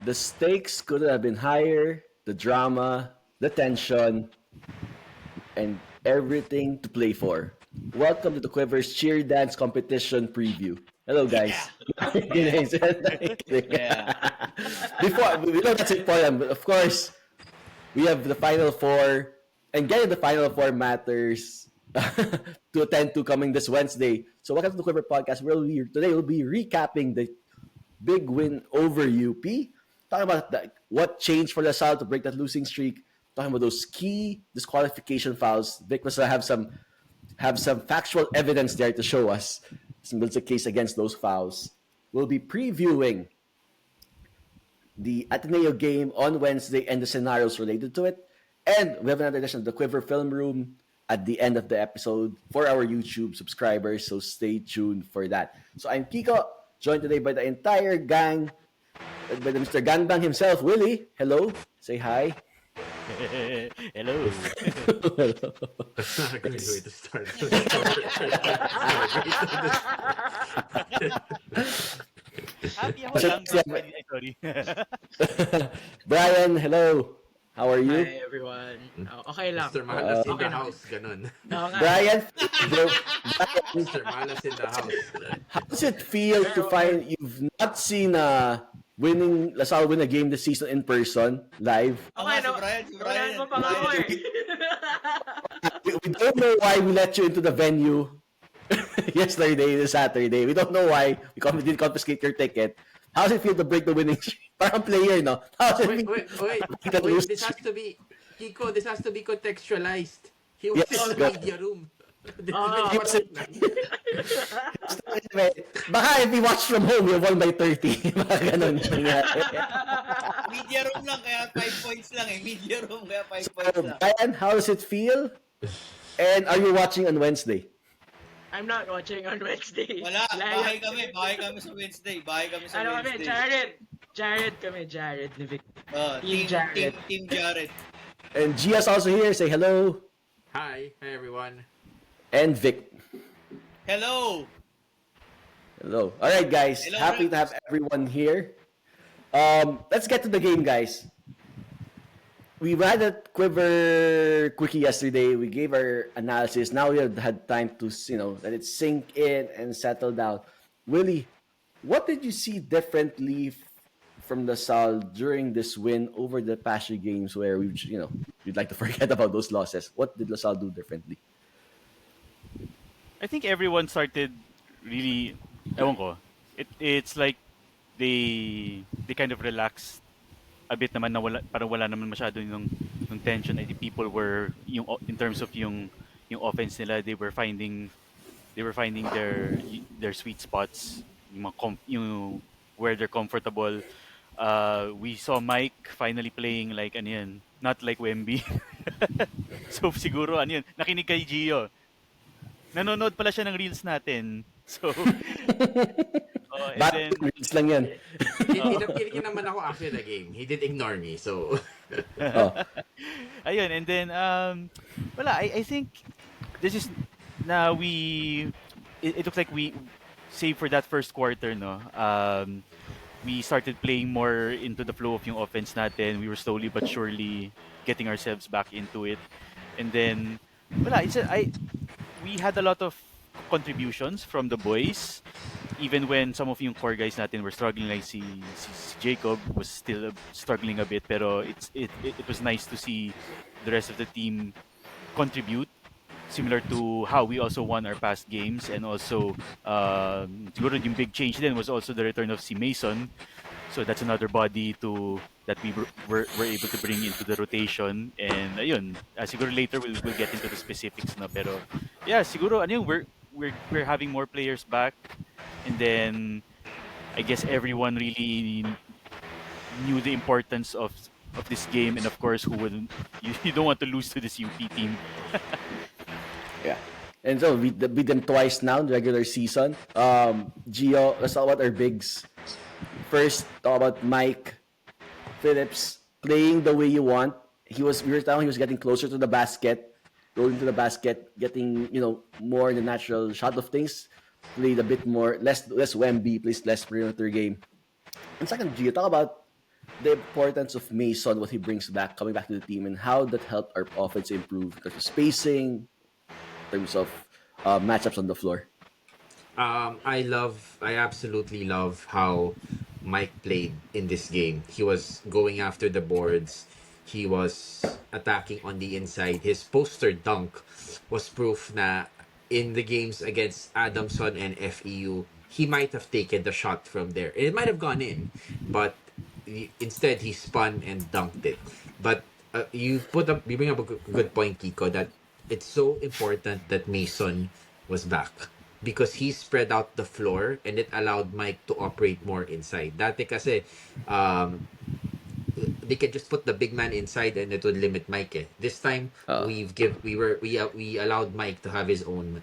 The stakes could have been higher, the drama, the tension, and everything to play for. Welcome to the Quivers Cheer Dance Competition Preview. Hello, guys. Yeah. Before we know that's important, but of course, we have the Final Four, and getting the Final Four matters to attend to coming this Wednesday. So, welcome to the Quiver Podcast. Today we'll be recapping the big win over UP. Talking about what changed for LaSalle to break that losing streak. Talking about those key disqualification fouls. Vic was have some factual evidence there to show us there's a case against those fouls. We'll be previewing the Ateneo game on Wednesday and the scenarios related to it. And we have another edition of the Quiver Film Room at the end of the episode for our YouTube subscribers. So stay tuned for that. So I'm Kiko, joined today by the entire gang, by the Mr. Ganbang himself, Willie. Hello. Say hi. Hello. That's not a great way to start. Happy ako lang. Sorry. Brian, hello. How are you? Hi everyone. Okay lang. Mr. Malas in Okay the lang. house, ganun. Oo nga. Brian, Mr. Malas in the house. how does it feel to find you've not seen LaSalle win a game this season in person, live? Okay, no. Brian mo pa nga ako eh. We don't know why we let you into the venue yesterday, the Saturday. We don't know why we didn't confiscate your ticket. How does it feel to break the winning streak? Parang player, no? How does it feel? Wait, this has to be, Kiko, this has to be contextualized. He was Yes, in the go. media room. He was in- Baka if we watch from home, we won by 30. Baka ganun yung nangyari. Media room lang, kaya 5 points lang eh. Media room, kaya 5 So, points lang. Brian, how does it feel? And are you watching on Wednesday? I'm not watching on Wednesday. Wala, bahay Live. kami. Bahay kami sa Wednesday. Bahay kami sa Ano kami? Wednesday. Jared ni Vic. Team Team Jared. Team Jared. And Gia's also here. Say hello. Hi everyone. And Vic. Hello! Hello. All right, guys. Hello, Happy to have everyone here. Let's get to the game, guys. We had a Quiver quickie yesterday. We gave our analysis. Now we have had time to, let it sink in and settle down. Willie, what did you see differently from LaSalle during this win over the past few games where we'd like to forget about those losses? What did LaSalle do differently? I think everyone started really, ewan ko, it's like they kind of relaxed a bit naman na parang wala naman masyado yung tension. I think people were, in terms of yung offense nila, they were finding their sweet spots, where they're comfortable. We saw Mike finally playing like not like Wemby. So siguro nakinig kay Gio. Nanonood pala siya ng reels natin. So, and then, Reels lang yan. Kinakilig naman ako after the game. He did ignore me, so... ayun, and then, I think this is, it looks like we, save for that first quarter, no, we started playing more into the flow of yung offense natin. We were slowly but surely getting ourselves back into it. And then, we had a lot of contributions from the boys, even when some of yung core guys natin were struggling, like si Jacob was still struggling a bit, pero it was nice to see the rest of the team contribute, similar to how we also won our past games. And also siguro yung big change then was also the return of si Mason. So that's another body that we were able to bring into the rotation. And ayun, siguro later we'll get into the specifics na, pero yeah, siguro we're having more players back, and then I guess everyone really knew the importance of this game, and of course you don't want to lose to this UP team. Yeah. And so we beat them twice now in the regular season. Gio, let's talk about our bigs. First, talk about Mike Phillips playing the way you want. We were telling he was getting closer to the basket, rolling to the basket, getting more in the natural shot of things. Played a bit more, less Wemby, plays less perimeter game. And second, Gio, talk about the importance of Mason, what he brings back, coming back to the team, and how that helped our offense improve because of spacing, in terms of matchups on the floor. I absolutely love how Mike played in this game. He was going after the boards. He was attacking on the inside. His poster dunk was proof na in the games against Adamson and FEU, he might have taken the shot from there. It might have gone in, but instead he spun and dunked it. But you bring up a good point, Kiko, that it's so important that Mason was back because he spread out the floor and it allowed Mike to operate more inside. Dati kasi, they can just put the big man inside and it would limit Mike. Eh. This time, we allowed Mike to have his own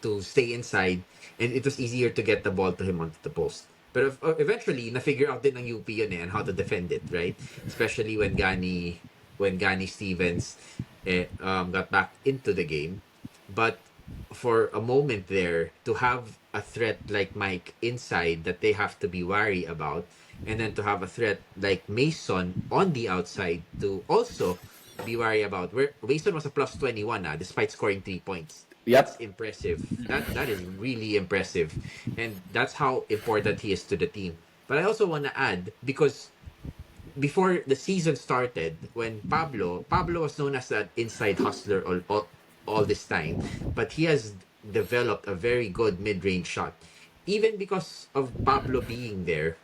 to stay inside, and it was easier to get the ball to him onto the post. But eventually, na-figure out din ng UP yun eh, and how to defend it, right? Especially when Gani Stevens got back into the game. But for a moment there, to have a threat like Mike inside that they have to be wary about, and then to have a threat like Mason on the outside to also be wary about. Where Mason was a plus 21 despite scoring 3 points. Yep. That's impressive. That is really impressive. And that's how important he is to the team. But I also want to add, because before the season started, when Pablo was known as an inside hustler all this time, but he has developed a very good mid-range shot. Even because of Pablo being there,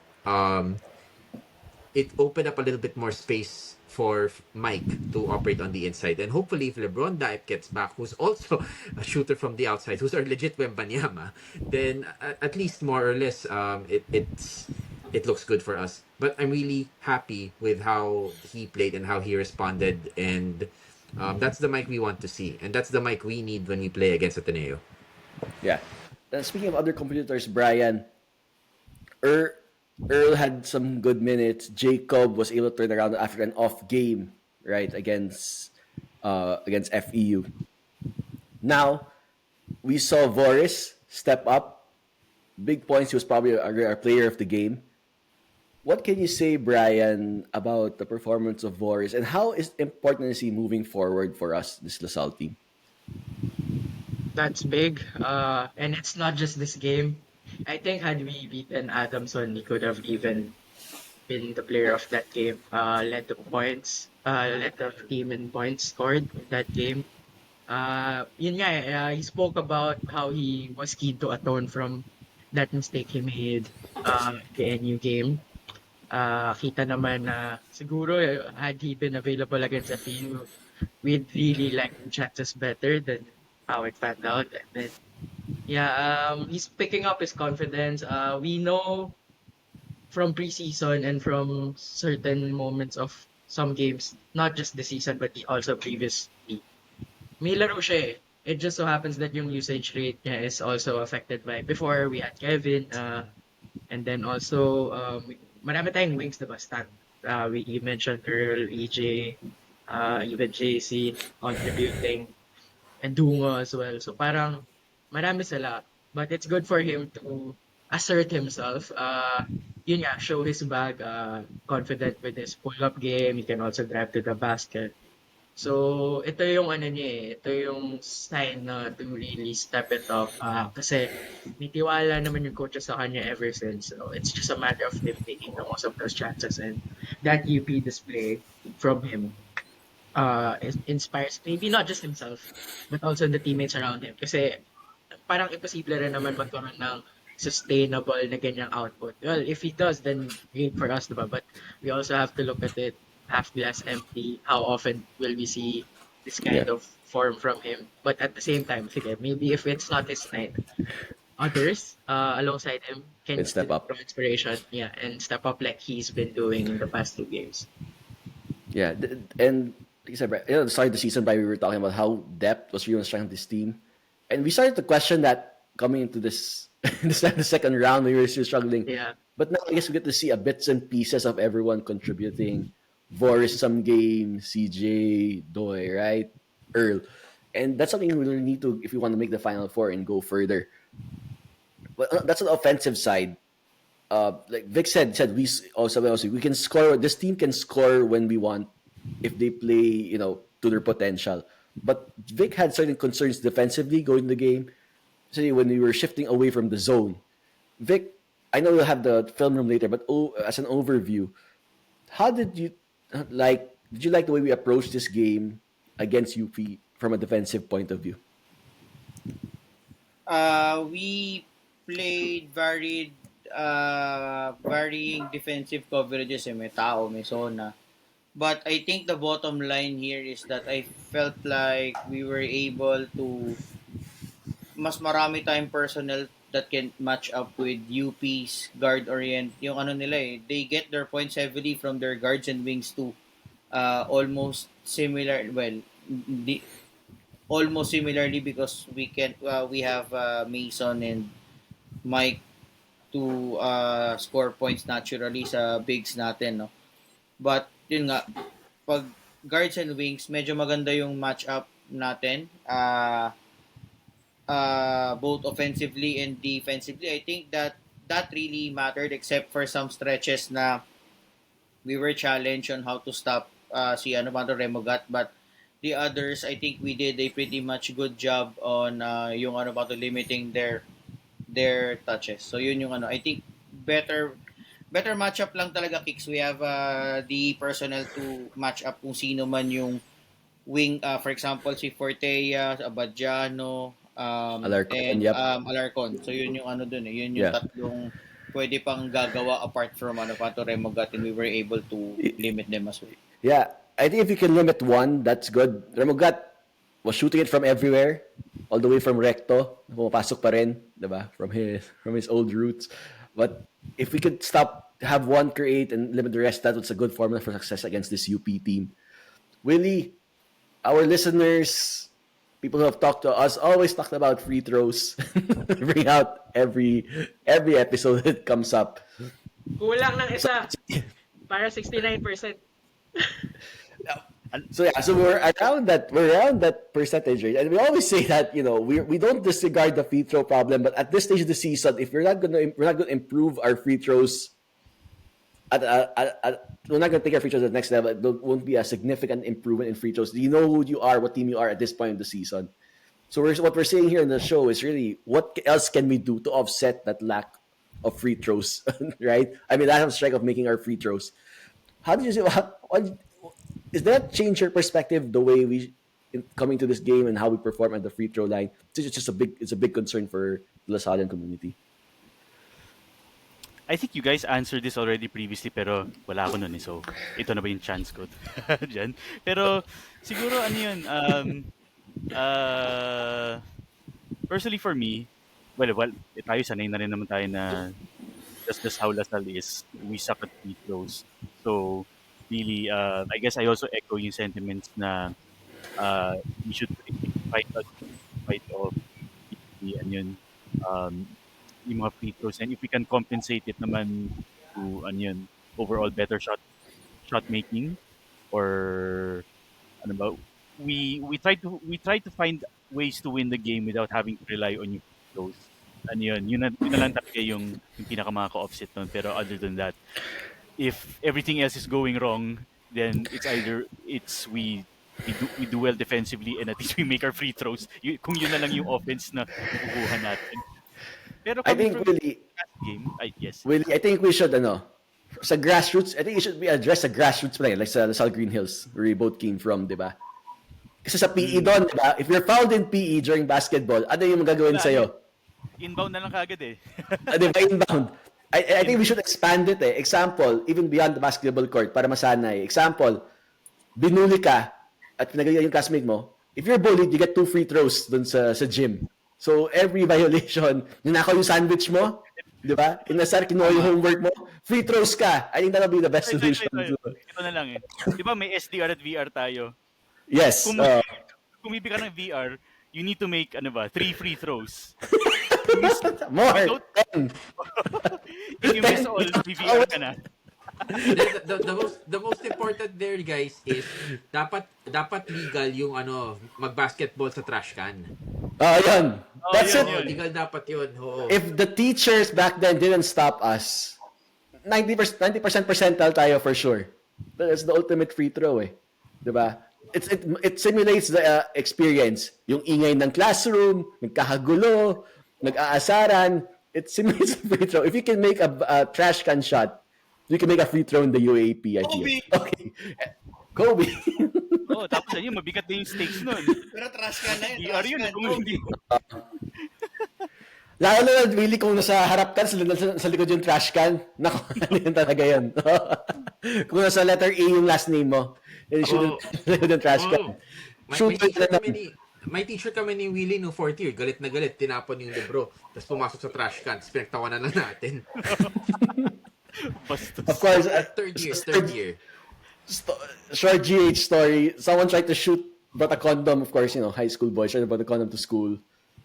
it opened up a little bit more space for Mike to operate on the inside. And hopefully, if LeBron Diep gets back, who's also a shooter from the outside, who's our legit Wembanyama, then at least more or less, it looks good for us. But I'm really happy with how he played and how he responded. And that's the Mike we want to see. And that's the Mike we need when we play against Ateneo. Yeah. Speaking of other competitors, Brian, Earl had some good minutes. Jacob was able to turn around after an off game, right, against FEU. Now, we saw Voris step up. Big points. He was probably our player of the game. What can you say, Brian, about the performance of Voris and how important is he moving forward for us, this LaSalle team? That's big. And it's not just this game. I think had we beaten Adamson, he could have even been the player of that game. Led the team in points scored in that game. He spoke about how he was keen to atone from that mistake he made the NU game. Kita naman na siguro had he been available against FEU, we'd really like the chances better than how it panned out. And then, he's picking up his confidence. We know from preseason and from certain moments of some games, not just the season, but also previously, may laro siya eh. It just so happens that yung usage rate niya is also affected by, before we had Kevin, and then also, marami tayong wings, diba, stat. You mentioned Earl, EJ, even JC contributing, and Dunga as well. So parang, marami sila. But it's good for him to assert himself. Show his bag, confident with his pull-up game. He can also drive to the basket. So, ito yung ito yung sign na to really step it up. Kasi may tiwala naman yung coaches sa kanya ever since. So, it's just a matter of him taking the most of those chances. And that UP display from him inspires maybe not just himself, but also the teammates around him. Kasi parang imposible rin naman magkaroon ng sustainable na ganyang output. Well, if he does, then great for us, diba? But we also have to look at it half glass empty. How often will we see this kind of form from him? But at the same time, maybe if it's not his night, others alongside him can step up. From inspiration, and step up like he's been doing in the past 2 games. Yeah, and like I said, at the start of the season, we were talking about how depth was really on strength of this team. And we started to question that coming into this the second round, we were still struggling. Yeah. But now I guess we get to see a bits and pieces of everyone contributing. Voris some game, CJ, Doy, right? Earl. And that's something we really need to, if we want to make the Final Four and go further. But that's on the offensive side. like Vic said also we can score. This team can score when we want if they play, to their potential. But Vic had certain concerns defensively going the game. Say when we were shifting away from the zone, Vic, I know we'll have the film room later, but as an overview, how did you like? Did you like the way we approached this game against UP from a defensive point of view? We played varying defensive coverages. May tao, may zona. But I think the bottom line here is that I felt like we were able to mas marami tayong personnel that can match up with UP's guard orient. Yung ano nila they get their points heavily from their guards and wings too. Almost similar, almost similarly because we have Mason and Mike to score points naturally sa bigs natin, no. But yun nga, pag guards and wings, medyo maganda yung matchup natin. Both offensively and defensively. I think that really mattered except for some stretches na we were challenged on how to stop si Remogat, but the others, I think we did a pretty much good job on yung limiting their touches. So yun yung I think better matchup lang talaga, Kicks. We have the personnel to match up kung sino man yung wing, for example si Fortea, Abadjano, Alarcon, and yep. Alarcon. So yun yung dun yun yung tatlong pwede pang gagawa apart from Remogat, and we were able to limit them as well. Yeah, I think if you can limit one, that's good. Remogat was shooting it from everywhere, all the way from recto, pumapasok pa rin, diba? From his old roots. But if we could have one create and limit the rest, that was a good formula for success against this UP team. Willie, our listeners, people who have talked to us, always talked about free throws. Bring out every episode that comes up. Kulang ng isa. Para 69%. So we're around that percentage rate, and we always say that we don't disregard the free throw problem, but at this stage of the season, if we're not going to improve our free throws, we're not going to take our free throws to the next level. There won't be a significant improvement in free throws. You know who you are, what team you are at this point in the season. So what we're saying here in the show is really what else can we do to offset that lack of free throws, right? I mean, that have strike of making our free throws. How did you say? Does that change your perspective, the way we coming to this game and how we perform at the free throw line? It's a big concern for the Lasallian community. I think you guys answered this already previously, pero wala ako nun so ito na ba yung chance ko dyan? Pero siguro personally for me, well tayo sanay na rin naman tayo na just how Lasal is, we suck at free throws. So really, I guess I also echo yung sentiments na we should fight of yung mga free throws, and if we can compensate it naman to overall better shot making, or we try to find ways to win the game without having to rely on yung free throws. Yun na lang talaga yung pinaka makaka-offset nun. Pero other than that, if everything else is going wrong, then it's either we do well defensively and at least we make our free throws. Kung yun na lang yung offense na kukuha natin. Pero I think Willie, yes. Willie, I think we should sa grassroots, I think it should be addressed sa grassroots play, like sa Lasal Green Hills, where we both came from, di ba? Kasi sa PE doon, di ba? If you're fouled in PE during basketball, ano yung magagawin sa'yo? Inbound na lang kagad eh. Di ba, inbound? I think we should expand it eh. Example, even beyond the basketball court, para masanay. Example, binuli ka at pinagawa yung classmate mo. If you're bullied, you get 2 free throws dun sa gym. So, every violation, ninakaw yung sandwich mo, di ba? Inasar, kinuha yung homework mo, free throws ka. I think that'll be the best solution. Ito na lang eh. Di ba may SDR at VR tayo? Yes. Kung umipi ka ng VR, you need to make 3 free throws. More. 10. If you miss all, VR ka na. The most important there, guys, is dapat legal yung mag-basketball sa trash can. Yun. That's yun, it. yun. Legal dapat yun. Oo. If the teachers back then didn't stop us, 90% percentile tayo for sure. That's the ultimate free throw eh. 'Di ba? It simulates the experience. Yung ingay ng classroom, nagkakagulo, nag-aasaran, it simulates a free throw. If you can make a trash can shot, you can make a free throw in the UAP, I feel. Kobe! Okay. Kobe. Oo, tapos yun, mabigat na yung stakes nun. Pero trash can na yun. ER Trash yun, can. kung hindi. Lalo na, really, kung nasa harap ka, sa likod yung trash can, naku, ano yun talaga yun. Kung nasa letter A yung last name mo, yun shoot sa likod yung trash can. Shoot May teacher kami ni Willie no 4th year, galit na galit, tinapon yung libro, tapos pumasok sa trash can, tapos pinagtawanan lang natin. Bastos. Of course, Third year. Short GH story. Someone tried to shoot, brought a condom, of course, high school boys tried to bring a condom to school.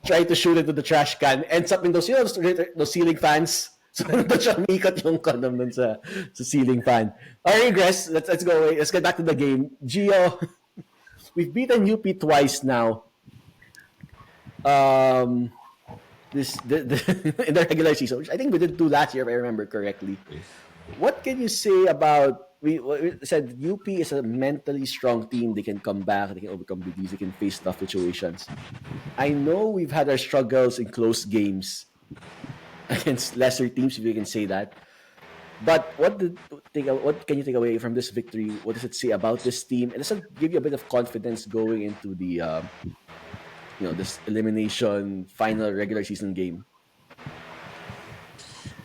Tried to shoot into the trash can, ends up in those ceiling fans. So, doon siya umikot yung condom dun sa ceiling fan. I regress. Let's go away. Let's get back to the game. Gio, we've beaten UP twice now. In the regular season, which I think we did 2 last year, if I remember correctly. What can you say about? We said UP is a mentally strong team. They can come back. They can overcome biggies. They can face tough situations. I know we've had our struggles in close games against lesser teams, if you can say that. But what can you take away from this victory? What does it say about this team? And does it give you a bit of confidence going into the this elimination final regular season game?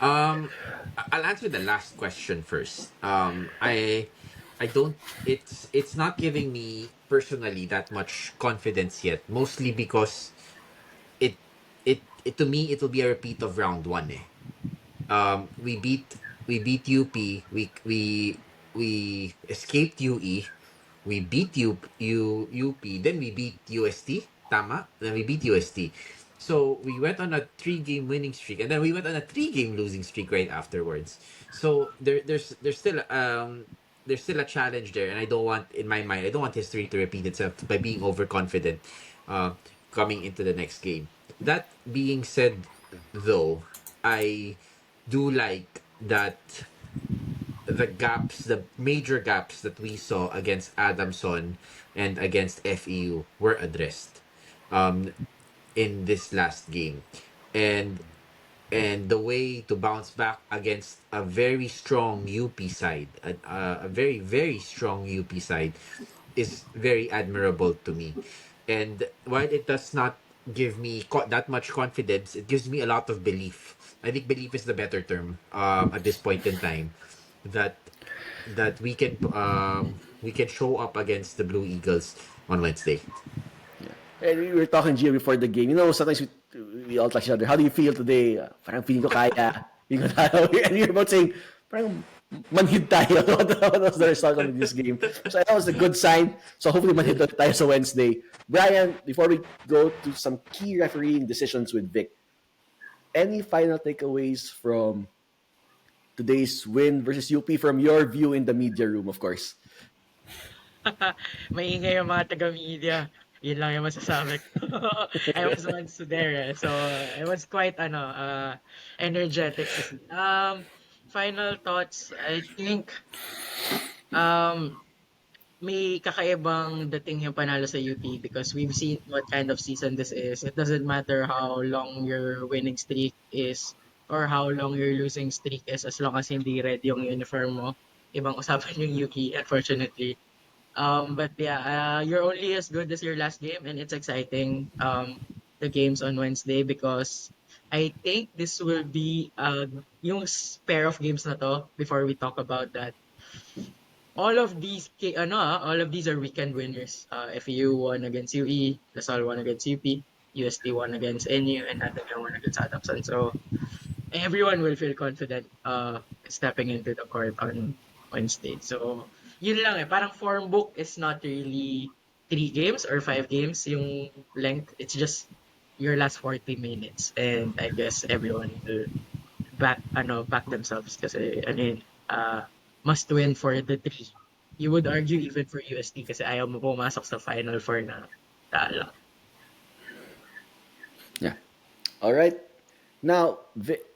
I'll answer the last question first. I don't. It's not giving me personally that much confidence yet. Mostly because it to me it will be a repeat of round 1. We beat UP. We escaped UE. We beat UP. Then we beat UST. Tama. Then we beat UST. So we went on a 3-game winning streak, and then we went on a 3-game losing streak right afterwards. So there's still a challenge there, and I don't want, in my mind, I don't want history to repeat itself by being overconfident coming into the next game. That being said, though, I do like that the major gaps that we saw against Adamson and against FEU were addressed. In this last game, and the way to bounce back against a very strong UP side, a very very strong UP side, is very admirable to me. And while it does not give me that much confidence, it gives me a lot of belief. I think belief is the better term at this point in time, that we can show up against the Blue Eagles on Wednesday. And we were talking, Gio, before the game. Sometimes we all touch each other. How do you feel today? Parang feeling ko kaya. Feeling ko tayo. And you're about saying, parang manhid tayo. What was the result of this game? So that was a good sign. So hopefully manhid tayo sa Wednesday. Brian, before we go to some key refereeing decisions with Vic, any final takeaways from today's win versus UP from your view in the media room, of course? Maingay yung mga taga-media. Yun lang yung masasabi ko. I was once there, so it was quite energetic. Final thoughts, I think may kakaibang dating yung panalo sa UP because we've seen what kind of season this is. It doesn't matter how long your winning streak is or how long your losing streak is, as long as hindi red yung uniform mo. Ibang usapan yung UP, unfortunately. But yeah, you're only as good as your last game, and it's exciting, the games on Wednesday, because I think this will be yung pair of games na to, before we talk about that. All of these are weekend winners. FEU won against UE, Lasal won against UP, UST won against NU, and Natagaw won against Adamson. So everyone will feel confident stepping into the court on Wednesday. So yun lang parang form book is not really 3 games or 5 games yung length. It's just your last 40 minutes. And I guess everyone will back themselves kasi must win for the 3. You would argue even for UST kasi ayaw mo pumasok sa Final Four na talo. Yeah. All right. Now, Vic,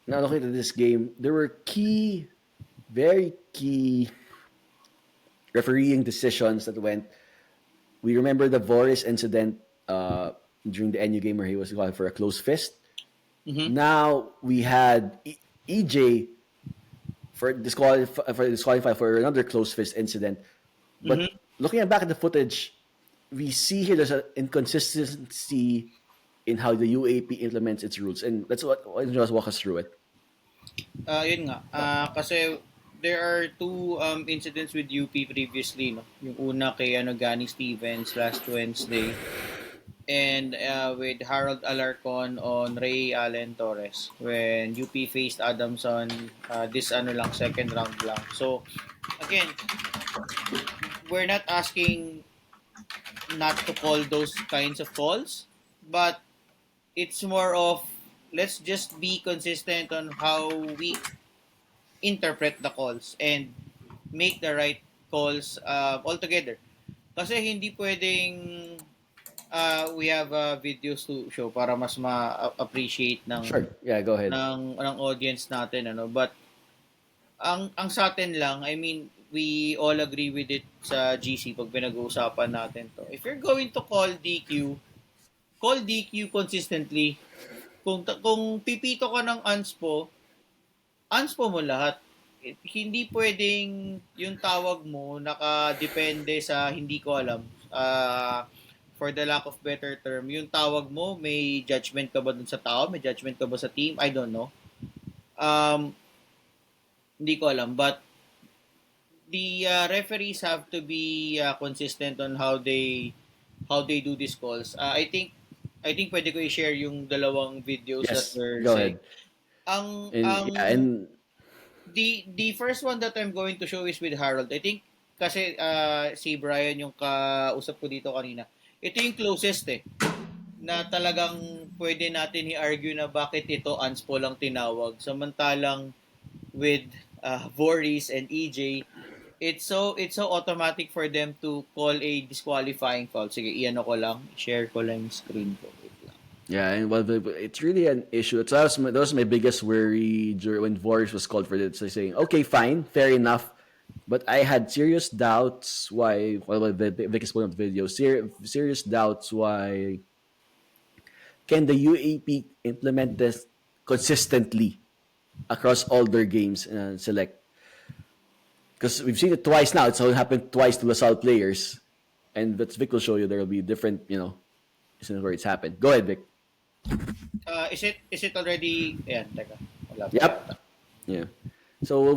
now looking at this game, there were very key refereeing decisions that went. We remember the Voris incident during the NU game where he was calling for a closed fist. Mm-hmm. Now we had EJ for disqualify for another closed fist incident. But Mm-hmm. looking back at the footage, we see here there's an inconsistency in how the UAP implements its rules, and that's what. Why don't you just walk us through it? Yun nga. Kasi there are two incidents with UP previously, no? Yung una kay Gani Stevens last Wednesday, and with Harold Alarcon on Ray Allen Torres when UP faced Adamson this second round lang. So again, we're not asking not to call those kinds of calls, but it's more of let's just be consistent on how we interpret the calls and make the right calls altogether. Kasi hindi pwedeng we have videos to show para mas ma-appreciate ng Sure. Yeah, go ahead. ng audience natin but ang sa atin lang, I mean, we all agree with it sa GC pag pinag-uusapan natin to. If you're going to call DQ consistently. Kung pipito ka ng anspo mo lahat. Hindi pwedeng yung tawag mo nakadepende sa hindi ko alam. For the lack of better term, yung tawag mo, may judgment ka ba dun sa tao? May judgment ka ba sa team? I don't know. Hindi ko alam. But the referees have to be consistent on how they do these calls. I think pwede ko i-share yung dalawang videos that Yes, were go saying. ahead. And The first one that I'm going to show is with Harold. I think kasi si Brian yung kausap ko dito kanina. Ito yung closest na talagang pwede natin i-argue na bakit ito anspo lang tinawag. Samantalang with Voris and EJ, it's so automatic for them to call a disqualifying foul. Sige, share ko lang yung screen ko. Wait lang. yeah, and it's really an issue. That was my biggest worry when Voris was called for it. So saying, okay, fine, fair enough. But I had serious doubts why. Well, Vic is putting up the video. Serious doubts why can the UAP implement this consistently across all their games and select? Because we've seen it twice now. It's only happened twice to LaSalle players, and but Vic will show you there will be different, isn't where it's happened. Go ahead, Vic. Is it already? Ayan, teka. Wala pa Yep. yata. Yeah. So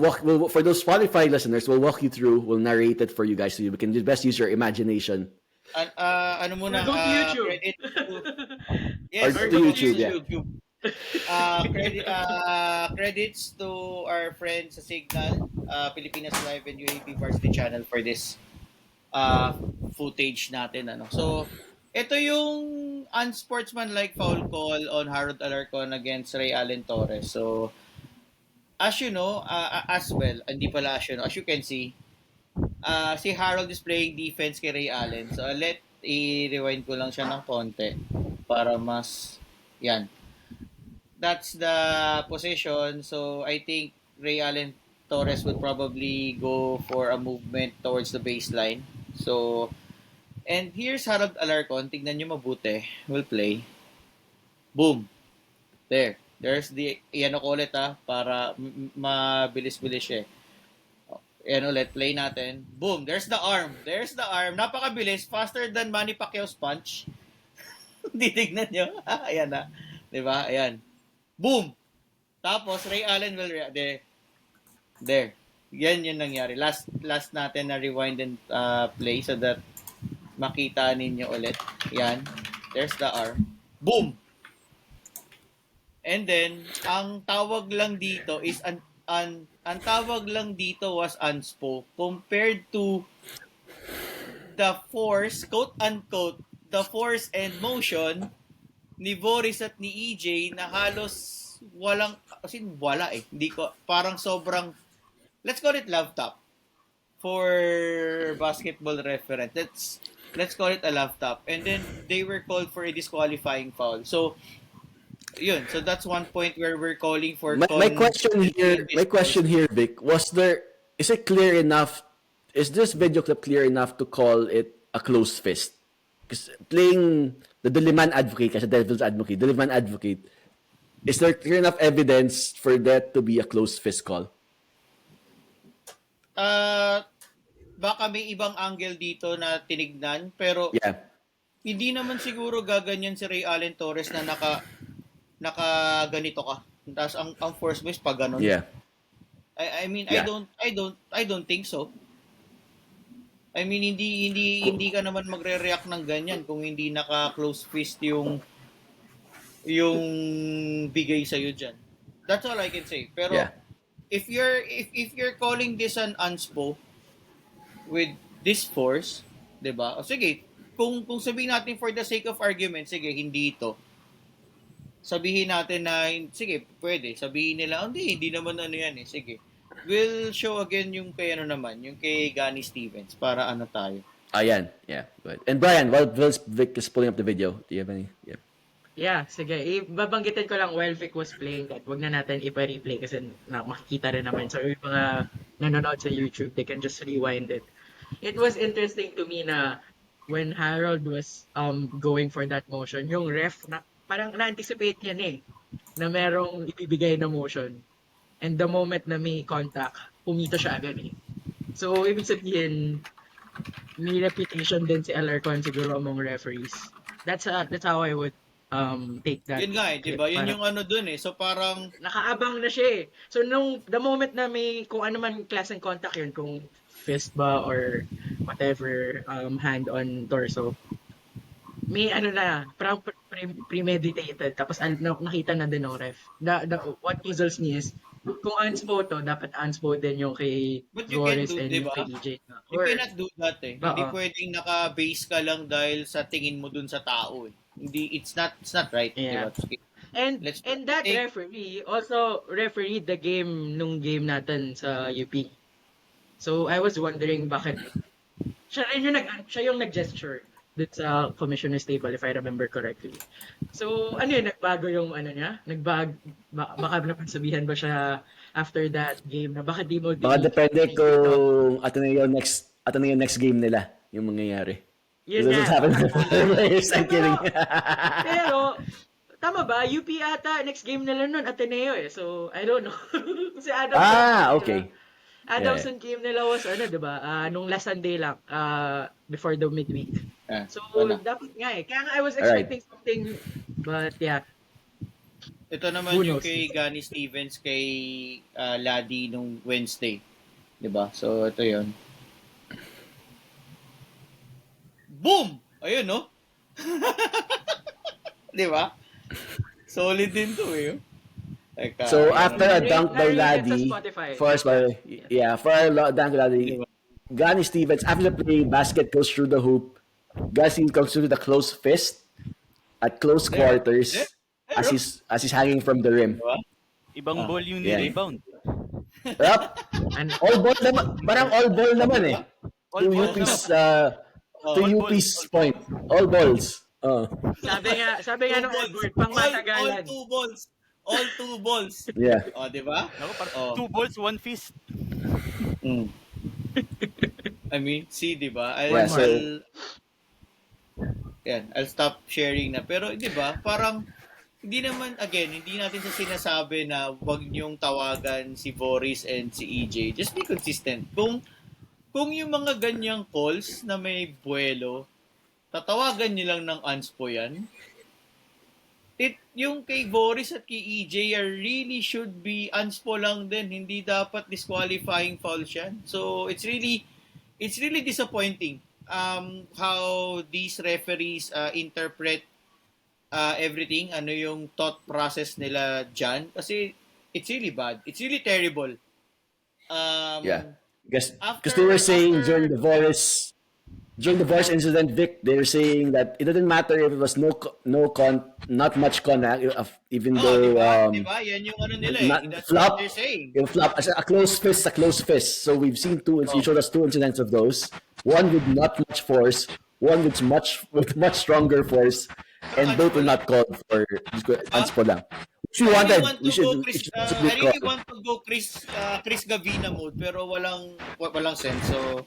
for those Spotify listeners, we'll walk you through. We'll narrate it for you guys so you can best use your imagination. Ano muna? Or go to YouTube. Credit to, Or yes, to go YouTube, yeah. Credits to our friends sa Signal, Pilipinas Live and UAP Varsity Channel for this footage natin. So, ito yung unsportsmanlike foul call on Harold Alarcon against Ray Allen Torres. So, as you know, as you can see, si Harold is playing defense kay Ray Allen. So, i-rewind ko lang siya ng konti para mas, yan. That's the position. So, I think Ray Allen Torres would probably go for a movement towards the baseline. So, and here's Harold Alarcon. Tignan nyo mabuti. We'll play. Boom. There. There's the, yan ako ulit para mabilis-bilis siya. Yan ulit, play natin. Boom, there's the arm. There's the arm. Napakabilis. Faster than Manny Pacquiao's punch. Titignan nyo. Ayan na. Diba? Ayan. Boom! Tapos, Ray Allen will react. There. Yan yung nangyari. Last natin na rewind and play so that makita ninyo ulit. Yan. There's the arm. Boom! And then, ang tawag lang dito is ang tawag lang dito was unspo compared to the force, quote unquote, the force and motion ni Boris at ni EJ na halos wala hindi ko, parang sobrang, let's call it love tap for basketball reference. Let's call it a love tap. And then they were called for a disqualifying foul. So yun. So that's one point where we're calling for My question here, Vic, is it clear enough? Is this video clip clear enough to call it a closed fist? Because playing the Diliman advocate, kasi devil's advocate, Diliman advocate, is there clear enough evidence for that to be a closed fist call? Baka may ibang angle dito na tinignan, pero Yeah. hindi naman siguro gaganyan si Ray Allen Torres na naka ganito ka. Tapos ang force mo is pag ganun. Yeah. I mean, Yeah. I don't think so. I mean, hindi ka naman magre-react ng ganyan kung hindi naka-close fist yung bigay sa diyan. That's all I can say. Pero Yeah. if you're calling this an unspo with this force, 'di ba? O sige, kung sabihin natin for the sake of argument, sige, hindi ito. Sabihin natin na sige, pwede. Sabihin nila, hindi naman ano yan eh. Sige. We'll show again yung kay yung kay Gani Stevens para ano tayo. Ayan. Yeah. Good. And Brian, while Vic is pulling up the video, do you have any? Yeah. Yeah, sige. Babanggitin ko lang while Vic was playing that. Wag na natin ipa-replay kasi makikita rin naman. So, yung mga nanonood sa YouTube, they can just rewind it. It was interesting to me na when Harold was going for that motion, yung ref, parang na-anticipate yan eh, na merong ibibigay na motion. And the moment na may contact, pumito siya agad eh. So, ibig sabihin, may reputation din si Alarcon siguro among referees. That's how I would take that. Yun nga eh, di ba? Yun yung ano dun eh. So, parang Nakaabang na siya eh. So, the moment na may, kung ano man klaseng contact yun, kung fist ba or whatever, hand on torso, may ano na, parang premeditated. Tapos nakita na din ng ref. What puzzles me is, kung unspo to, dapat unspo din yung kay But you can Boris do, and di yung ba? kay EJ. You cannot do that eh. Hindi Oo. pwedeng naka-base ka lang dahil sa tingin mo dun sa tao eh. Hindi, it's not right. Yeah. Di ba? And Let's that take- referee also refereed the game nung game natin sa UP. So I was wondering bakit siya yung nag-gesture dun sa commissioner's table if I remember correctly. So ano yun, nagbago yung ano niya? Baka napagsabihan ba siya after that game na baka di mo Baka depende kung Ateneo next game nila yung mangyayari. Yun It doesn't nga. happen to players. I'm kidding. Pero tama ba? UP ata next game nila nun Ateneo eh. So I don't know. Si Adamson. Okay. Adamson game nila was ano, 'di ba? Nung last Sunday lang before the midweek. So wala. dapat nga eh. Kaya nga I was Alright. expecting something but yeah. Ito naman Who yung knows? kay Gani Stevens, kay Ladi nung Wednesday. 'Di ba? So ito 'yon. Boom! Ayun, no? 'Di ba? Solid din 'to eh. Teka, So after a Narrate- dunk by narrate sa Laddie, Spotify. for a dunk by Laddie, Gani Stevens after the play, basket goes through the hoop. Gani Stevens comes through the close fist at close quarters as he's hanging from the rim. Ibang ball yung yeah. ni-rebound. Yup. And All ball naman. Parang all ball naman eh. All To balls UP's, All to balls. UP's point. All balls. sabi nga nung Edward, pang matagalan. All two balls. Yeah. Oh, 'di ba? Ako, parang Oh. 2 balls, 1 fist. I mean, see, 'di ba? Yeah, so- I'll stop sharing na. Pero 'di ba? Parang hindi natin sa sinasabi na wag niyong tawagan si Boris and si EJ. Just be consistent. Kung yung mga ganyang calls na may buwelo, tatawagan niyo lang ng unspo yan. Yung kay Boris at kay EJ really should be unspo lang din. Hindi dapat disqualifying fouls yan. So, it's really disappointing how these referees interpret everything. Ano yung thought process nila dyan. Kasi it's really bad. It's really terrible. Yeah. Because they were saying during the Boris incident, Vic, they were saying that it didn't matter if it was not much contact, even though diba? Yan yung ano nila eh. not That's flop, what they're saying. yung flop, as a close fist. So we've seen you showed us 2 incidents of those. One with not much force, one with much stronger force, And Boat will not call for Anspo lang. Which we wanted. We should I really want to go Chris Gavina mode pero walang sense. So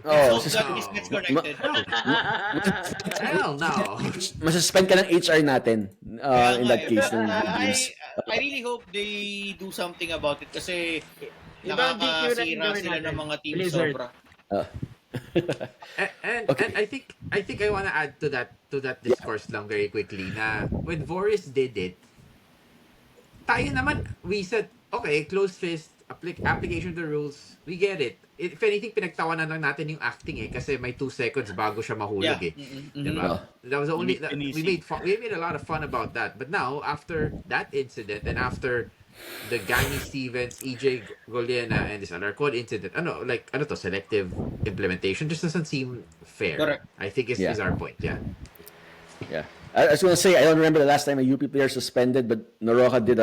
Oh, so that is corrected. Hell no. Masuspend ka ng HR natin in that case. I really hope they do something about it kasi Ibang DQ na nakakasira gawin sila natin. ng mga team Blizzard. sobra. And Okay. I think I want to add to that discourse lang very quickly na when Boris did it, tayo naman, we said, okay, close fist, application of the rules, we get it. If anything, pinagtawanan lang natin yung acting kasi may 2 seconds bago siya mahulog Yeah. Diba? That was the only, Easy. we made a lot of fun about that. But now, after that incident and after the Gani Stevens, EJ Goliena, and this Alarcon incident, selective implementation just doesn't seem fair. Correct. I think is our point, yeah. Yeah. I was going to say, I don't remember the last time a UP player suspended, but Noroka did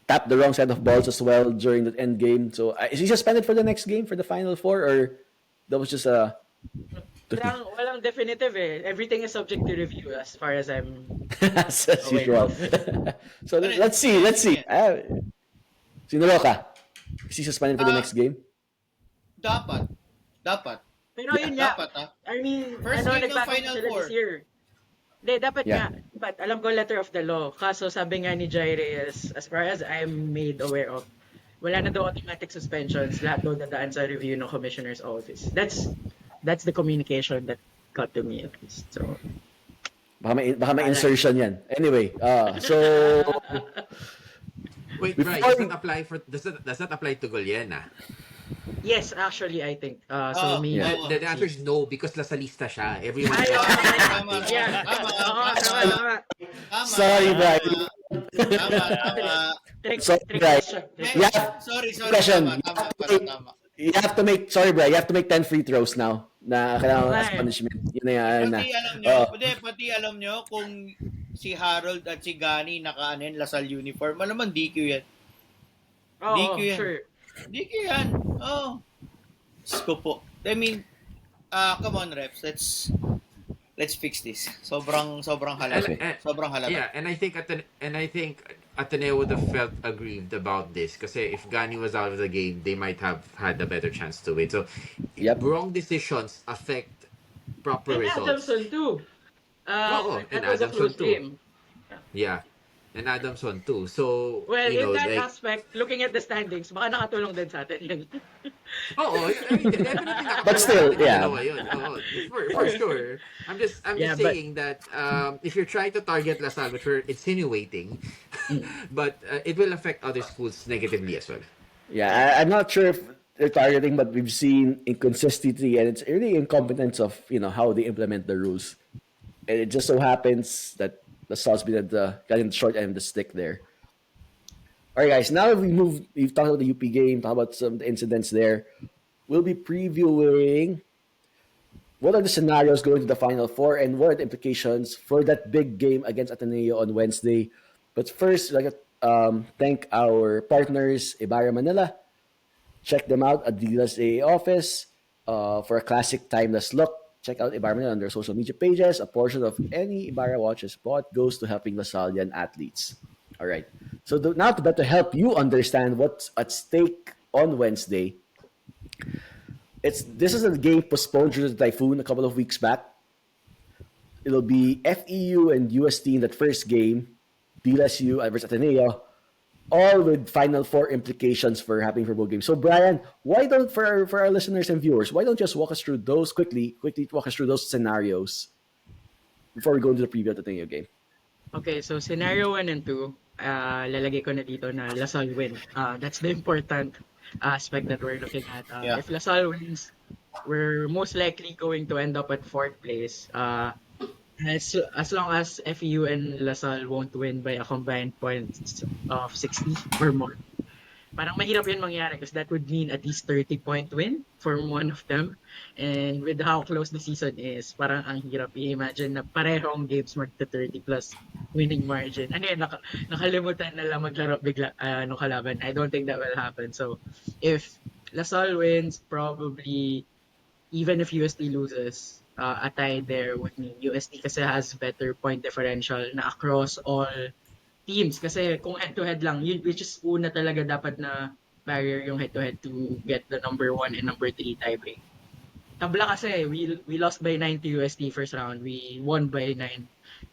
tap the wrong set of balls as well during the end game. So is he suspended for the next game, for the Final Four, or that was just a... Walang definitive eh. Everything is subject to review as far as I'm... as usual. So let's see. Si Noroka, is he suspended for the next game? Dapat. Pero yun nga, Dapat I mean, First game ng nagbago Final sila Four. this year. Hindi, dapat Yeah. nga. Dapat, alam ko letter of the law. Kaso sabi nga ni Jaire is, as far as I'm made aware of, wala na daw automatic suspensions. Lahat daw dadaan sa review ng commissioner's office. That's the communication that got to me at least. So, Baka may insertion yan. Anyway, so... Wait, Before right, we- does that apply to Goliena? yes, actually, I think. So, may... Yeah. The answer is no because lasalista siya. Everyone Ay, Tama. yeah. Tama. Sorry, Brian. Sorry, Trick Brian. question. Yeah. Sorry. Question. Tama. You have to make 10 free throws now na kailangan as punishment. Yun na yan. Pati alam nyo kung si Harold at si Gani naka-anin Lasal uniform, malaman DQ yan. Oo, DQ yan. sure. DQ yan. Oh. Sko po. I mean, come on reps. Let's fix this. Sobrang halata. Okay. Sobrang halata. Yeah, and I think Ateneo would have felt aggrieved about this kasi if Gani was out of the game, they might have had a better chance to win. So, Yep. wrong decisions affect proper And results. Adamson too. Oo, and That was a Adamson close too. game. Yeah, and Adamson too. So, Well, you know, in that like, aspect, looking at the standings, baka nakatulong din sa atin yun. definitely. But still, yeah. For sure. I'm just Yeah, but- saying that if you're trying to target LaSalle, which we're insinuating, but it will affect other schools negatively as well. Yeah, I'm not sure if they're targeting, but we've seen inconsistency and it's really incompetence of how they implement the rules. And it just so happens that the Sal's been getting the short end of the stick there. All right, guys. Now that we've talked about the UP game, talked about some of the incidents there. We'll be previewing what are the scenarios going to the Final Four and what are the implications for that big game against Ateneo on Wednesday. But first, I'd like to thank our partners, Ibarra Manila. Check them out at the USA office for a classic timeless look. Check out Ibarra Manila on their social media pages. A portion of any Ibarra watches bought goes to helping Lasallian athletes. All right. So now to better help you understand what's at stake on Wednesday, this is a game postponed due to the typhoon a couple of weeks back. It'll be FEU and UST in that first game, DLSU versus Ateneo, all with Final Four implications for happening for both games. So Brian, why don't for our listeners and viewers, why don't you just walk us through those quickly walk us through those scenarios before we go into the preview of the Ateneo game? Okay, so scenario 1 and 2, lalagay ko na dito na Lasal win. That's the important aspect that we're looking at. Yeah. If Lasal wins, we're most likely going to end up at 4th place. As long as FEU and Lasal won't win by a combined points of 60 or more. Parang mahirap yun mangyari because that would mean at least 30-point win for one of them. And with how close the season is, parang ang hirap i-imagine na parehong games magta 30 plus winning margin. Ano yun, nakalimutan na lang maglaro bigla nung kalaban. I don't think that will happen. So, if Lasal wins, probably, even if UST loses, a tie there would mean UST kasi has better point differential na across all teams. Kasi kung head-to-head lang, yun, which is una talaga dapat na barrier yung head-to-head to get the number 1 and number 3 tiebreak. Tabla kasi, we lost by 9 to UST first round. We won by 9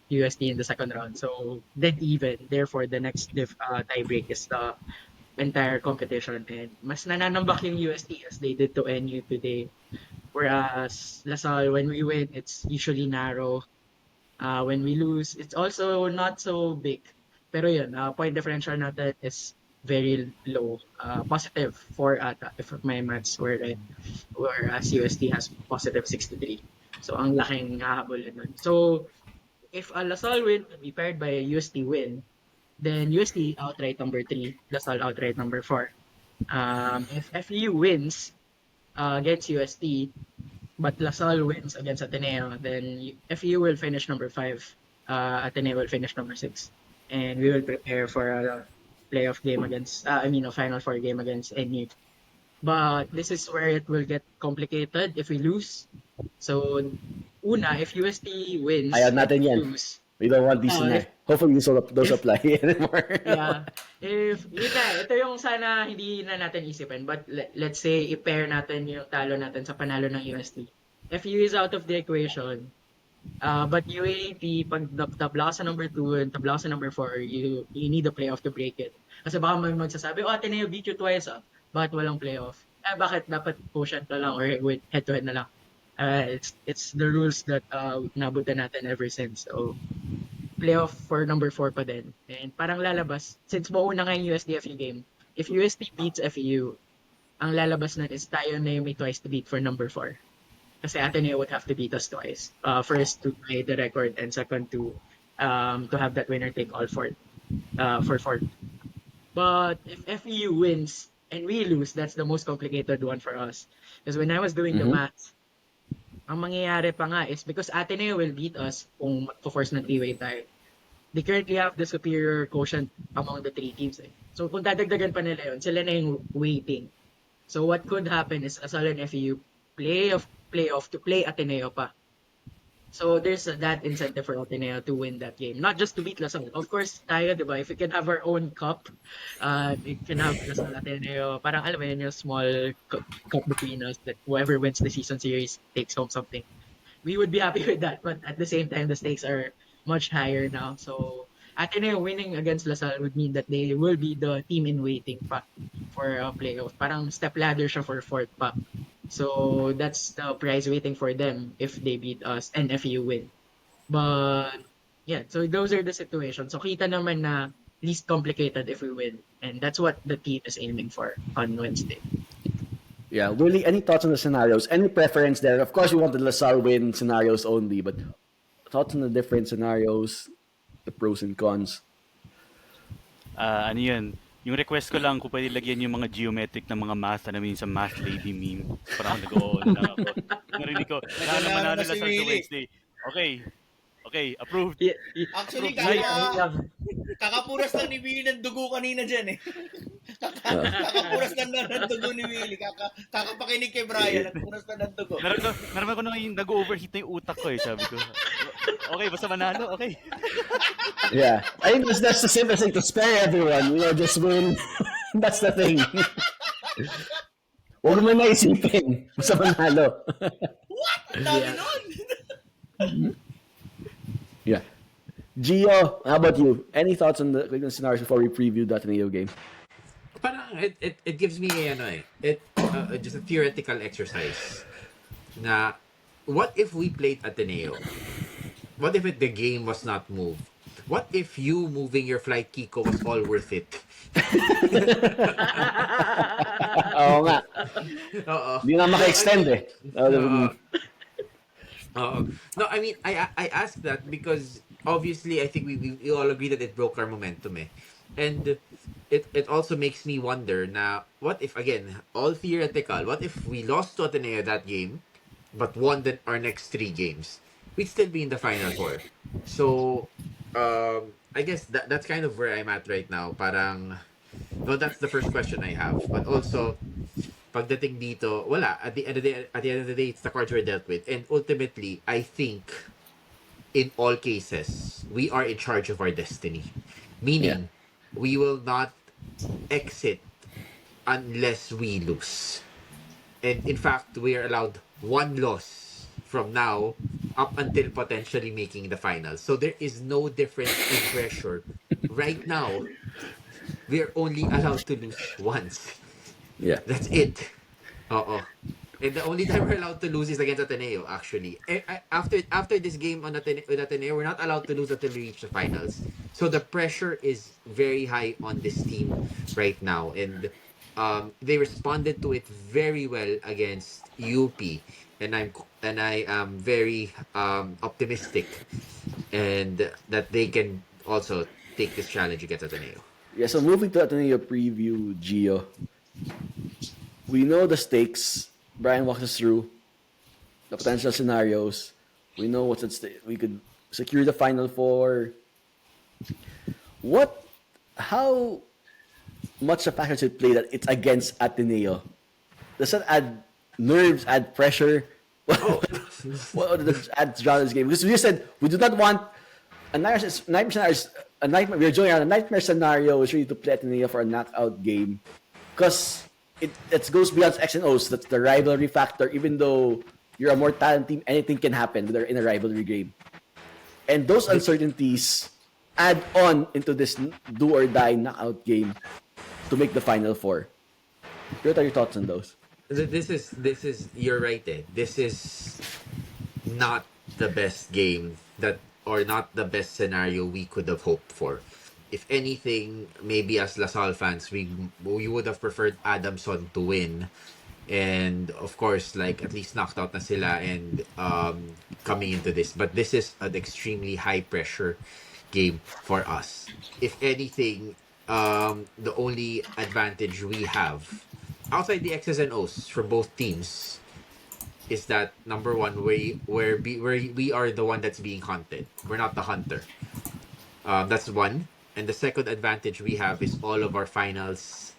UST in the second round. So, dead even. Therefore, the next tiebreak is the entire competition. And mas nananambak yung UST as they did to NU today. Whereas LaSalle, when we win, it's usually narrow. When we lose, it's also not so big. Pero yun, point differential natin is very low. Positive 4 ata, if my maths were right. Whereas UST has positive 63. So, ang laking hahabol nun. So, if LaSalle win will be paired by a UST win, then UST outright number 3, LaSalle outright number 4. If FEU wins against UST, but LaSalle wins against Ateneo, then FEU will finish number 5. Ateneo will finish number 6. And we will prepare for a playoff game against, a Final Four game against NU. But this is where it will get complicated if we lose. So, una, if UST wins, Ayaw natin yan. lose, We don't want these in there. Hopefully, those apply anymore. yeah. Ito yung sana hindi na natin isipin. But let's say, i-pair natin yung talo natin sa panalo ng UST. FU is out of the equation. But UAP, pag tabla ka sa number 2 and tabla ka sa number 4, you need a playoff to break it. Kasi baka may magsasabi, Ateneo beat you twice Bakit walang playoff? Bakit dapat quotient na lang or with head-to-head na lang? It's the rules that nabutan natin ever since. So, playoff for number 4 pa din. And parang lalabas, since mauna nga yung USD-FU game, if USD beats FEU, ang lalabas na is tayo na yung may twice to beat for number 4. Kasi Ateneo would have to beat us twice. First to tie the record and second to have that winner take all for fourth. But if FEU wins and we lose, that's the most complicated one for us. Because when I was doing the math, ang mangyayari pa nga is because Ateneo will beat us kung magpo-force ng 3-way tie. They currently have the superior quotient among the 3 teams. So kung dadagdagan pa nila yun, sila na yung waiting. So what could happen is LaSalle and FEU playoff to play Ateneo pa. So there's that incentive for Ateneo to win that game. Not just to beat LaSalle. Of course, tayo, di ba? If we can have our own cup, we can have LaSalle Ateneo. Parang alam mo yun, yung small cup between us that whoever wins the season series takes home something. We would be happy with that. But at the same time, the stakes are much higher now. So Ateneo winning against LaSalle would mean that they will be the team in waiting pa for a playoff. Parang step ladder siya for fourth pa. So that's the prize waiting for them if they beat us and if you win. But yeah, so those are the situations. So kita naman na least complicated if we win. And that's what the team is aiming for on Wednesday. Yeah, Willie, any thoughts on the scenarios? Any preference there? Of course, we want the LaSalle win scenarios only, but thoughts on the different scenarios, the pros and cons? Ano yun? Yung request ko lang kung pwede lagyan yung mga geometric na mga math na namin sa math lady meme. Parang nag-on na ako. Narinig ko, manalo na sa Wednesday. Okay, approved. Actually, Approved. kakapuras lang ni Willie ng dugo kanina dyan eh. Kakapuras lang ng dugo ni Willie. Kakapakinig kay Brian, nagpuras lang ng dugo. Naramdaman ko na yung nag-overheat na yung utak ko eh, sabi ko. Okay, basta manalo, okay. Yeah, I think that's the simplest thing to spare everyone. Just win. That's the thing. Huwag mo na isipin. Basta manalo. What? Ang dami nun! Yeah. Gio, how about you? Any thoughts on the scenarios before we preview the Ateneo game? Parang it gives me just a theoretical exercise na what if we played Ateneo? What if the game was not moved? What if you moving your flight, Kiko, was all worth it? Oo nga. Oo. Hindi na maka-extend eh. No, I mean, I asked that because obviously I think we all agree that it broke our momentum and it also makes me wonder na what if, again, all theoretical, what if we lost to Ateneo that game but won our next 3 games? We'd still be in the Final Four. So I guess that's kind of where I'm at right now. Parang, well, that's the first question I have, but also pagdating dito, wala. At the end of the day, it's the cards we're dealt with. And ultimately, I think in all cases, we are in charge of our destiny. Yeah. Meaning, we will not exit unless we lose. And in fact, we are allowed one loss from now up until potentially making the finals. So there is no difference in pressure. Right now, we are only allowed to lose once. Yeah. That's it. Oo. And the only time we're allowed to lose is against Ateneo, actually. After this game with Ateneo, we're not allowed to lose until we reach the finals. So the pressure is very high on this team right now. And they responded to it very well against UP. And I am very optimistic and that they can also take this challenge against Ateneo. Yeah, so moving to Ateneo preview, Gio. We know the stakes. Brian walks us through the potential scenarios. We know what's at stake. We could secure the Final Four. What? How much a factor should play that it's against Ateneo? Does that add nerves, add pressure? What does it add drama to this game? Because we said we do not want a nightmare scenario. A nightmare. We're joining on a nightmare scenario is really to play Ateneo for a knockout game, because it goes beyond X and O's. That's the rivalry factor. Even though you're a more talented team, anything can happen in a rivalry game. And those uncertainties add on into this do or die knockout game to make the Final Four. What are your thoughts on those? This is you're right, eh. This is not the best game that or not the best scenario we could have hoped for. If anything, maybe as LaSalle fans, we would have preferred Adamson to win. And of course, like at least knocked out na sila and coming into this. But this is an extremely high pressure game for us. If anything, the only advantage we have outside the X's and O's for both teams is that number one, we are the one that's being hunted. We're not the hunter. That's one. And the second advantage we have is all of our finals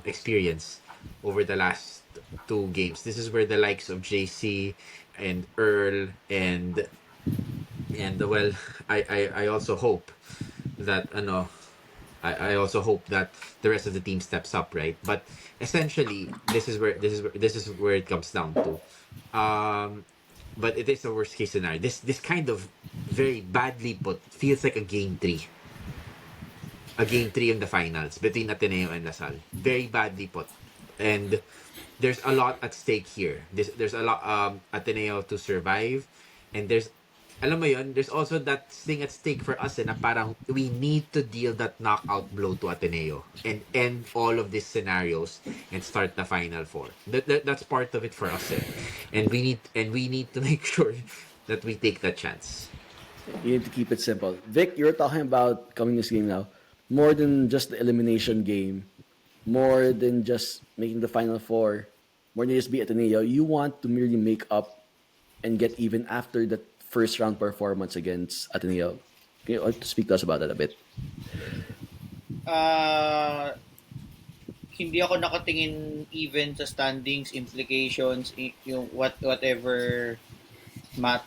experience over the last two games. This is where the likes of JC and Earl and well, I also hope that I also hope that the rest of the team steps up, right? But essentially, this is where it comes down to. But it is a worst case scenario. This kind of very badly put feels like a game three in the finals between Ateneo and LaSalle. Very badly put, and there's a lot at stake here. There's a lot Ateneo to survive, and alam mo yun, there's also that thing at stake for us na parang we need to deal that knockout blow to Ateneo and end all of these scenarios and start the Final Four. That's part of it for us, eh. And we need to make sure that we take that chance. You need to keep it simple. Vic, you're talking about coming this game now. More than just the elimination game, more than just making the Final Four, more than just be Ateneo. You want to merely make up and get even after the first round performance against Ateneo. Can you speak to us about that a bit? Hindi ako nakatingin even sa standings, implications, yung whatever math.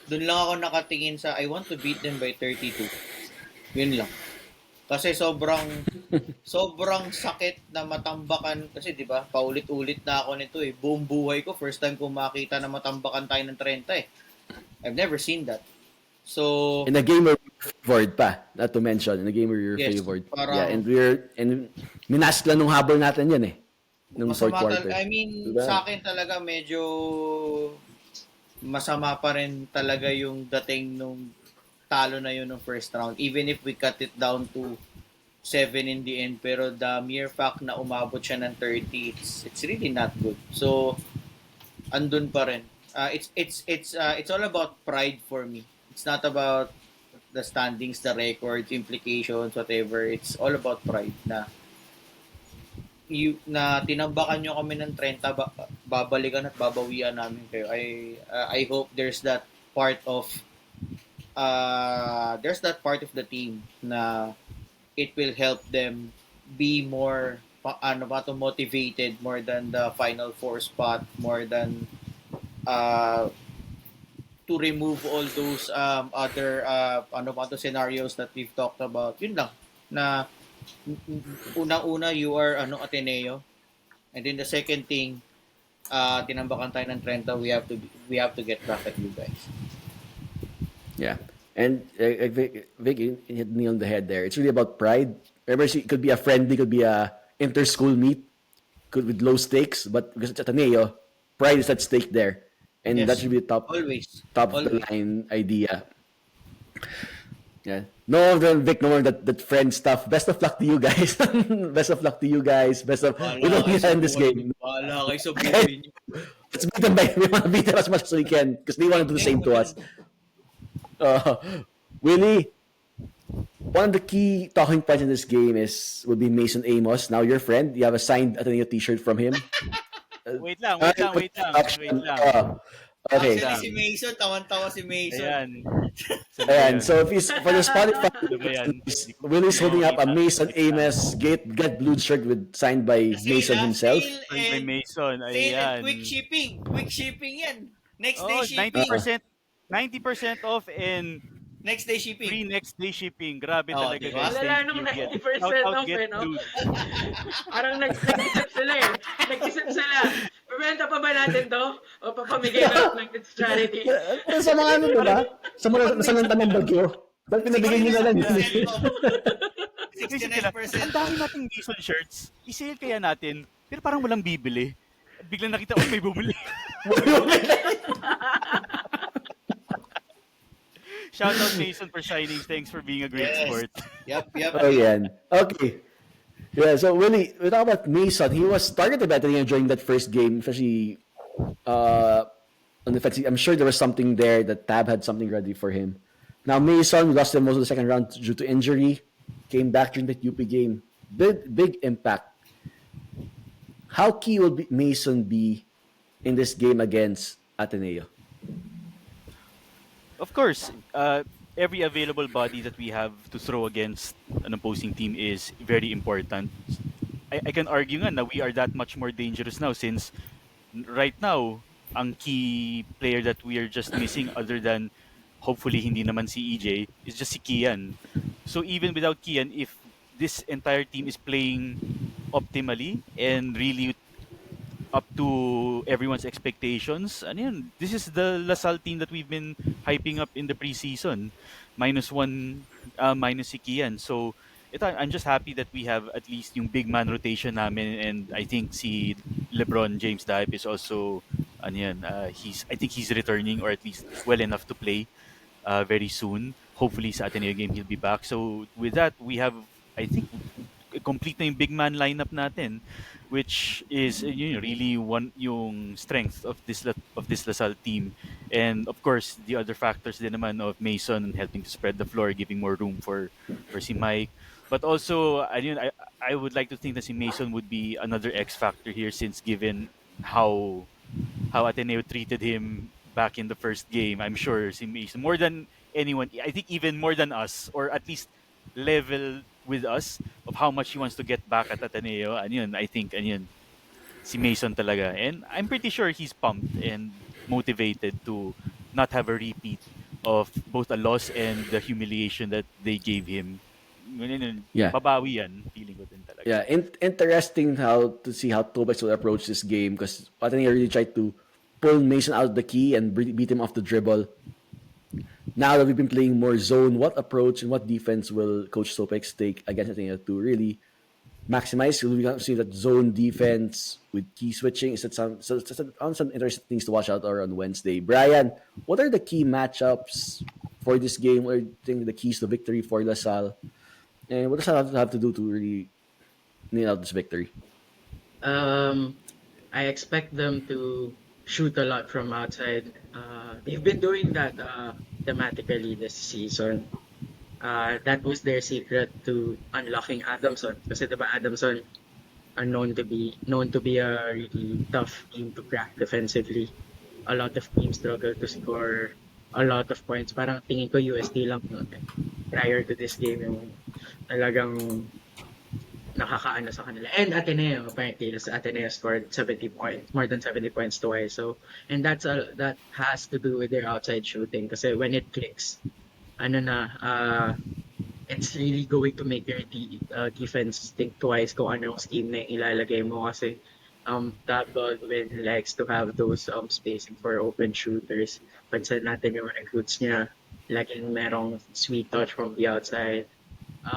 Doon lang ako nakatingin sa I want to beat them by 32. Yun lang. Kasi sobrang sakit na matambakan kasi 'di ba? Paulit-ulit na ako nito eh. Buong buhay ko first time ko makita na matambakan tayo ng 30 eh. I've never seen that. So In a game where we're favored pa, not to mention, in a game where you're Yes, favored. parang- Yeah, and minask lang nung habol natin yan eh. Nung fourth masama quarter. I mean, Diba? sa akin talaga medyo masama pa rin talaga yung dating nung talo na yun ng first round. Even if we cut it down to 7 in the end, pero the mere fact na umabot siya ng 30, it's really not good. So, andun pa rin. It's all about pride for me. It's not about the standings, the records, implications, whatever. It's all about pride na tinambakan nyo kami ng 30, babalikan at babawian namin kayo. I hope there's that part of the team na it will help them be more motivated more than the Final Four spot, more than uh, to remove all those other scenarios that we've talked about. Yun lang na unang-una you are Ateneo, and then the second thing tinambakan tayo ng Trento, we have to get back at you guys. Yeah. And Vic, you hit me on the head there. It's really about pride. Remember, it could be a friendly, could be a inter-school meet, could with low stakes, but because it's Ateneo, pride is at stake there. And Yes. that should be top Always. of the line idea. Yeah. No, Vic, no more that friend stuff. Best of luck to you guys. Best of luck to you guys. We don't need that in this game. Bahala kayo sa buhay niyo. Let's beat them we want to beat them as much as we can because they want to do the same to us. Willie, one of the key talking points in this game will be Mason Amos. Now your friend, you have a signed Ateneo t-shirt from him. Wait lang. Okay. Actually, si Mason, tawan-tawa si Mason. Ayan. So if he's for the Spotify, Ano ba yan? Willie's holding up a Mason Amos Get Blue shirt signed by Mason himself. By Mason. Sale Ayan. and quick shipping yan. Next day Oh, shipping. 90% off and Next day shipping. free next day shipping. Grabe Oh, talaga diba? guys. Wala Thank nung you. Get- 90% shout out, off, Get eh, no? Blue. Parang nag-isip sila eh. Nag-isip sila. Bebenta pa ba natin to? O papamigay na ng charity? Sa mga ano diba? Sa mga nasalanta ng bagyo. Dahil pinabigay nyo na lang. 69%. Ang dami nating Mason shirts. I-sale kaya natin. Pero parang walang bibili. Biglang nakita ko may bumili. Shout out Mason for shining. Thanks for being a great Yes. sport. Yep. Oh, yan. Okay. Yeah, so Willie, we talk about Mason. He was targeted by Ateneo during that first game, especially on the defensive. I'm sure there was something there that Tab had something ready for him. Now Mason lost him most of the second round due to injury. Came back during the UP game. Big impact. How key will Mason be in this game against Ateneo? Of course, every available body that we have to throw against an opposing team is very important. I can argue nga na we are that much more dangerous now since right now, ang key player that we are just missing other than hopefully hindi naman si EJ is just si Kian. So even without Kian, if this entire team is playing optimally and really up to everyone's expectations, ano yun, this is the Lasal team that we've been hyping up in the preseason. -1, minus si Kian. So, I'm just happy that we have at least yung big man rotation namin, and I think si LeBron James Dipe is also, ano yan, I think he's returning or at least well enough to play very soon. Hopefully sa Ateneo game he'll be back. So, with that, we have, I think, complete na yung big man lineup natin, which is really yung strength of this Lasal team. And of course the other factors din naman of Mason helping to spread the floor, giving more room for si Mike. But also I would like to think that si Mason would be another X factor here, since given how Ateneo treated him back in the first game. I'm sure si Mason, more than anyone, I think even more than us, or at least level with us of how much he wants to get back at Ateneo. I think si Mason talaga. And I'm pretty sure he's pumped and motivated to not have a repeat of both a loss and the humiliation that they gave him. Yeah. Babawi yan. Feeling ko din talaga. Yeah, interesting to see how Tobex will approach this game, because Ateneo really tried to pull Mason out of the key and beat him off the dribble. Now that we've been playing more zone, what approach and what defense will Coach Topex take against Ateneo to really maximize? Will we see that zone defense with key switching? Is that some interesting things to watch out or on Wednesday? Brian, what are the key matchups for this game? What are you think the keys to victory for LaSalle? And what does that have to do to really nail out this victory? I expect them to shoot a lot from outside. They've been doing that thematically this season. That was their secret to unlocking Adamson. Kasi diba Adamson are known to be a really tough team to crack defensively. A lot of teams struggle to score a lot of points. Parang tingin ko UST lang no? Prior to this game yung talagang nakakaano sa kanila. And Ateneo, apparently, Ateneo scored 70 points, more than 70 points twice. So, and that has to do with their outside shooting. Kasi when it clicks, ano na, it's really going to make your defense think twice kung anong scheme na yung ilalagay mo kasi Todd Baldwin likes to have those spacing for open shooters. Pansin natin yung recruits niya, laging merong sweet touch from the outside.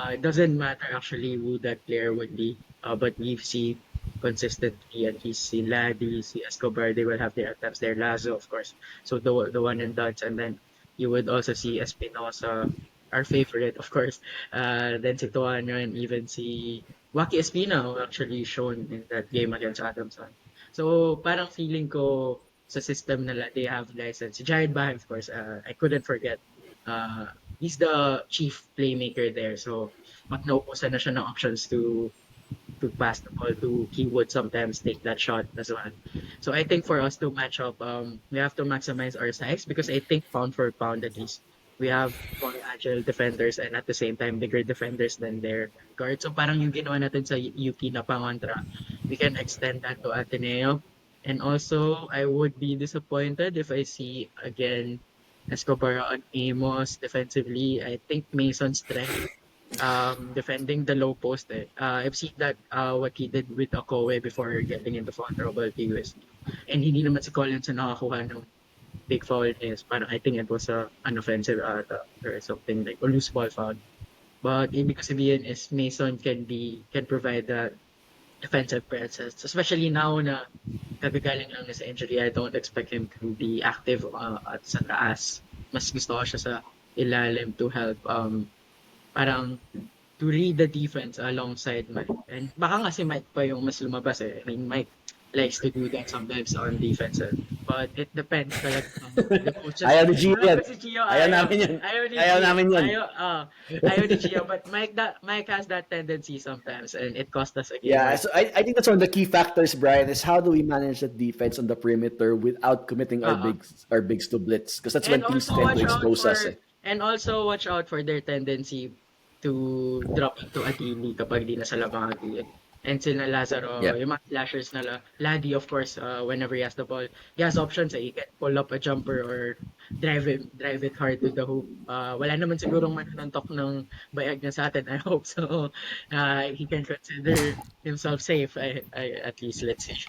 It doesn't matter actually who that player would be, but we've seen consistently at least si Laddie, si Escobar, they will have their attempts there. Lazo, of course. So the one and dots, and then you would also see Espinosa, our favorite, of course. Then si Tuano and even si Waki Espina, who actually shown in that game against Adamson. So parang feeling ko sa system nila, they have license. Si Jared Bahay, of course, I couldn't forget. He's the chief playmaker there. So, pag nauusan na siya ng options to pass the ball to, he would sometimes take that shot as well. So, I think for us to match up, we have to maximize our size because I think pound for pound at least, we have more agile defenders and at the same time bigger defenders than their guards. So, parang yung ginawa natin sa UP na pangontra, we can extend that to Ateneo. And also, I would be disappointed if I see again Escobar on Amos defensively. I think Mason's strength defending the low post. I've seen that what he did with Okowe before getting into foul trouble PUSD. And hindi naman si Collins na nakakuha ng big foul is parang I think it was a unoffensive or something like a loose ball foul. But ibig sabihin is Mason can provide that defensive presence, especially now na kagagaling lang na sa injury. I don't expect him to be active at sa taas. Mas gusto ko siya sa ilalim to help parang to read the defense alongside Mike. And baka nga si Mike pa yung mas lumabas eh. I mean, Mike likes to do that sometimes on defense. But it depends talaga on the coaches. Ayaw ni Gio yan. Si Gio, Ayaw namin yan. Ayaw namin yan. Ayaw ni Gio. But Mike has that tendency sometimes and it cost us again. Yeah, so I think that's one of the key factors, Brian, is how do we manage the defense on the perimeter without committing our bigs to blitz? Because that's when teams tend to expose us. And also watch out for their tendency to drop into Atili kapag di na sa labangan. And sila Lazaro, yung mga slashers na Laddie, of course, whenever he has the ball, he has options. He can pull up a jumper or drive it hard to the hoop. Wala naman sigurong mananontok ng bayag na sa atin. I hope so. He can consider himself safe. At least, let's see.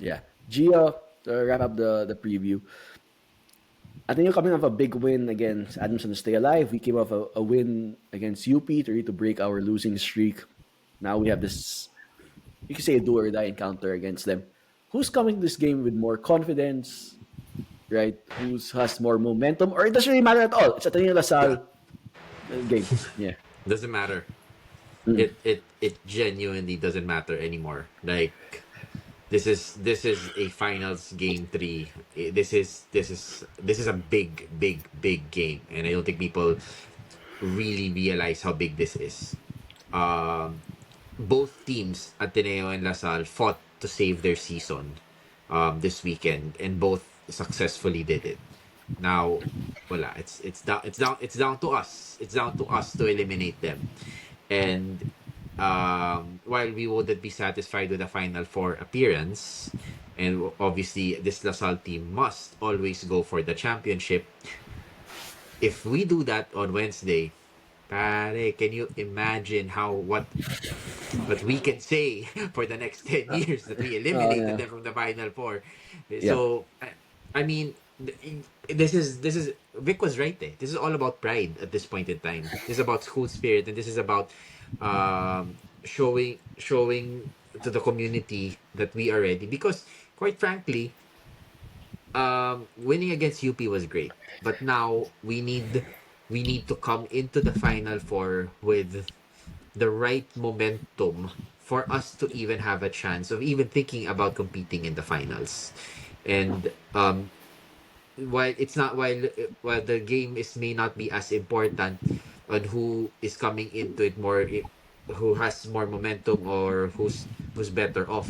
Yeah. Gio, to wrap up the preview. I think you're coming off a big win against Adamson to stay alive. We came off a win against UP to break our losing streak. Now we have this, you can say, a do or die encounter against them. Who's coming to this game with more confidence, right? Who has more momentum? Or it doesn't really matter at all. It's Ateneo LaSalle game. Yeah. Doesn't matter. It genuinely doesn't matter anymore. Like, this is a finals game 3. This is a big game, and I don't think people really realize how big this is. Both teams, Ateneo and LaSalle, fought to save their season this weekend, and both successfully did it. Now, wala. It's down to us. It's down to us to eliminate them. And while we wouldn't be satisfied with the Final Four appearance, and obviously this LaSalle team must always go for the championship. If we do that on Wednesday, pare, can you imagine what we can say for the next 10 years that we eliminated them from the Final Four? So, I mean, this is Vic was right there. This is all about pride at this point in time. This is about school spirit, and this is about showing to the community that we are ready. Because, quite frankly, winning against UP was great, but now we need to come into the Final Four with the right momentum for us to even have a chance of even thinking about competing in the finals. And while the game may not be as important on who is coming into it more, who has more momentum or who's better off,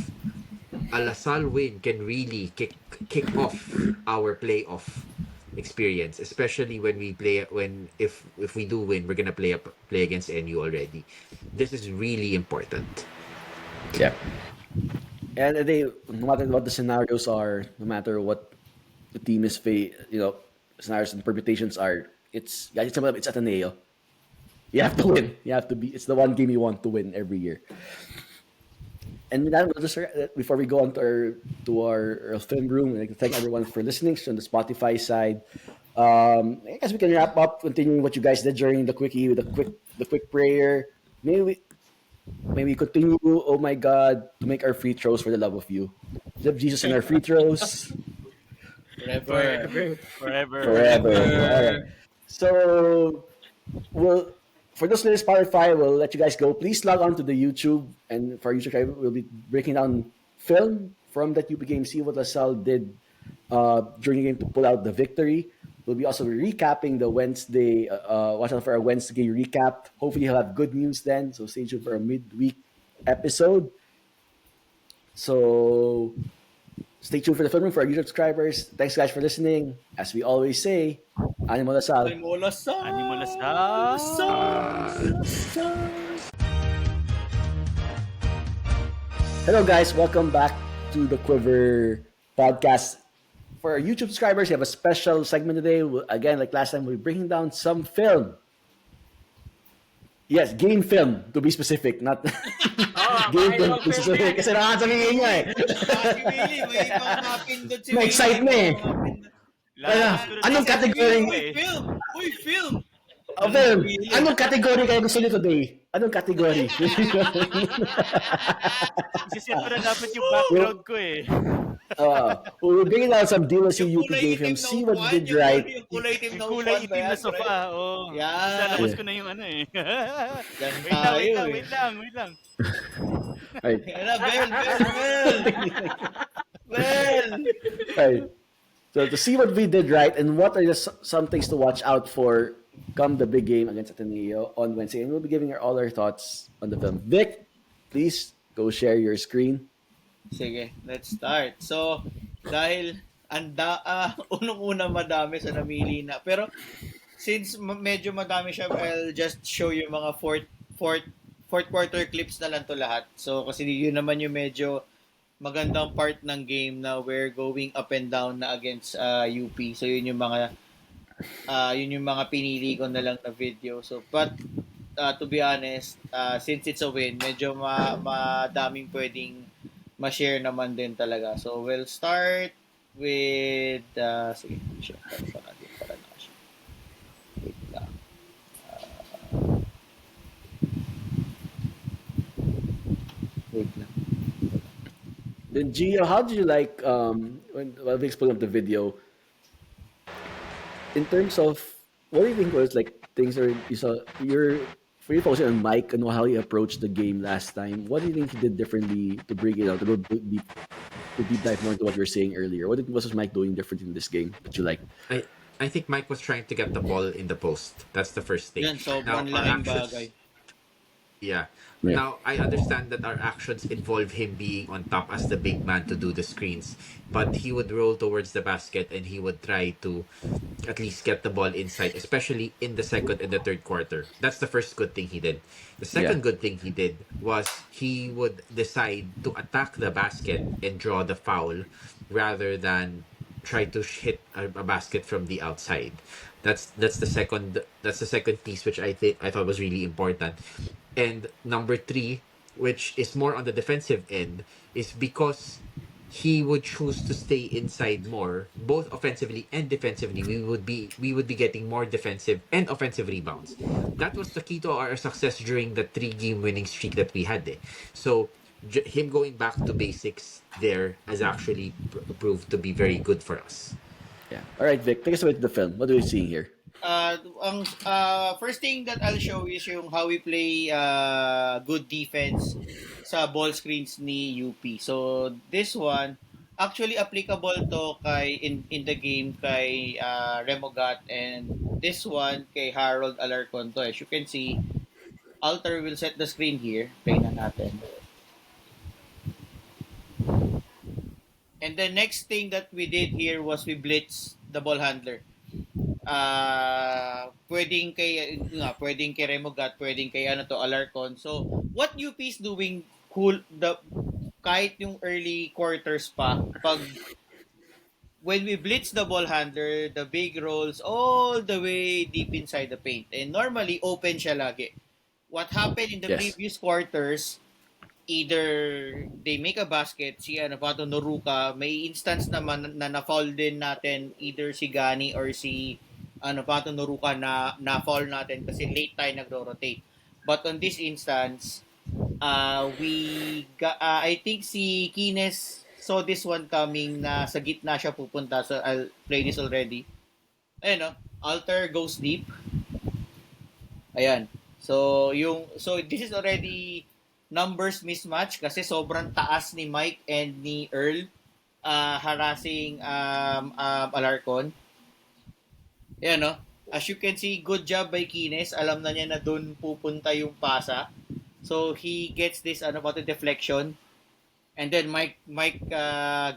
a LaSalle win can really kick off our playoff experience, especially when if we do win, we're gonna play against NU already. This is really important. Yeah. And no matter what the scenarios are, no matter what the team is scenarios and permutations are, it's Ateneo. You have to win. You have to be. It's the one game you want to win every year. And with that, we'll just, before we go on to our film room, I'd like to thank everyone for listening on the Spotify side. I guess we can wrap up, continuing what you guys did during the quickie with the quick prayer. Maybe continue. Oh my God, to make our free throws for the love of you. Live Jesus in our free throws. Forever. Forever. All right. So, for those listening to Spotify, we'll let you guys go. Please log on to the YouTube, and for our YouTube, we'll be breaking down film from that UP game. See what LaSalle did during the game to pull out the victory. We'll be also recapping the Wednesday. Watch out for our Wednesday recap. Hopefully, he'll have good news then. So stay tuned for a midweek episode. So stay tuned for the film room for our YouTube subscribers. Thanks, guys, for listening. As we always say, Animo Lasal. Animo Lasal. Animo Lasal. Hello, guys. Welcome back to the Quiver podcast. For our YouTube subscribers, we have a special segment today. Again, like last time, we're breaking down some film. Yes, game film, to be specific. Not game film, to be specific. Kasi nakakasabihin niya eh. May ibang napindot si Na-excite na eh. Anong category? Uy, film! Film. Anong category kayo gusto niyo today? Anong category? Isiset ko na dapat yung background ko eh. We're bringing out some DLC UP game film. See what we did right. Yung kulay itim Yung ng kulay Juan ba itim yan, na sofa. Oh. Yan. Lalabas ko na yung ano eh. Yan Wait lang. Right. Bell! Right. So to see what we did right and what are some things to watch out for come the big game against Ateneo on Wednesday, and we'll be giving all our thoughts on the film. Vic, please go share your screen. Sige, let's start. So, dahil unang-una madami sa namili na. Pero, since medyo madami siya, I'll just show you mga fourth quarter clips na lang to lahat. So, kasi yun naman yung medyo magandang part ng game na we're going up and down na against UP. So, yun yung mga pinili ko na lang na video. So, but, to be honest, since it's a win, medyo madaming pwedeng ma-share naman din talaga. So, we'll start with sige, share pa natin para na-share. Wait lang. Wait lang. Then Gio, how did you like while Vic's pulling up the video? In terms of what do you think was like things that you saw for you focusing on Mike and how he approached the game last time, what do you think he did differently to bring it out, to go deep dive more into what you were saying earlier? What was Mike doing different in this game that you like? I think Mike was trying to get the ball in the post. That's the first thing. Yan, so, Now, laking bagay. Yeah. Yeah. Now, I understand that our actions involve him being on top as the big man to do the screens, but he would roll towards the basket and he would try to at least get the ball inside, especially in the second and the third quarter. That's the first good thing he did. The second good thing he did was he would decide to attack the basket and draw the foul rather than try to hit a basket from the outside. That's the second piece which I thought was really important. And number 3, which is more on the defensive end, is because he would choose to stay inside more, both offensively and defensively. We would be getting more defensive and offensive rebounds. That was the key to our success during the 3-game winning streak that we had. So him going back to basics there has actually proved to be very good for us. Yeah. All right, Vic, take us away to the film. What are we seeing here? Ang first thing that I'll show is yung how we play good defense sa ball screens ni UP. So this one actually applicable to kay in the game kay Remogat, and this one kay Harold Alarcon to. As you can see, Alter will set the screen here. Play na natin. And the next thing that we did here was we blitz the ball handler. pwedeng kay Remogat, pwedeng kay Alarcon. So, what UP is doing cool kahit yung early quarters pa, when we blitz the ball handler, the big rolls all the way deep inside the paint. And normally, open siya lagi. What happened in the Yes. previous quarters, either they make a basket, si Pato Noruka, may instance naman na na-foul din natin either si Gani or si Pato Noruka na-foul natin kasi late tayo nagro-rotate. But on this instance, I think si Kines saw this one coming na sa gitna siya pupunta. So I'll play this already. Ayun, no? Alter goes deep. Ayan. So this is already numbers mismatch kasi sobrang taas ni Mike and ni Earl harassing Alarcon. Ayan, no? As you can see, good job by Kines. Alam na niya na doon pupunta yung pasa. So he gets this deflection. And then Mike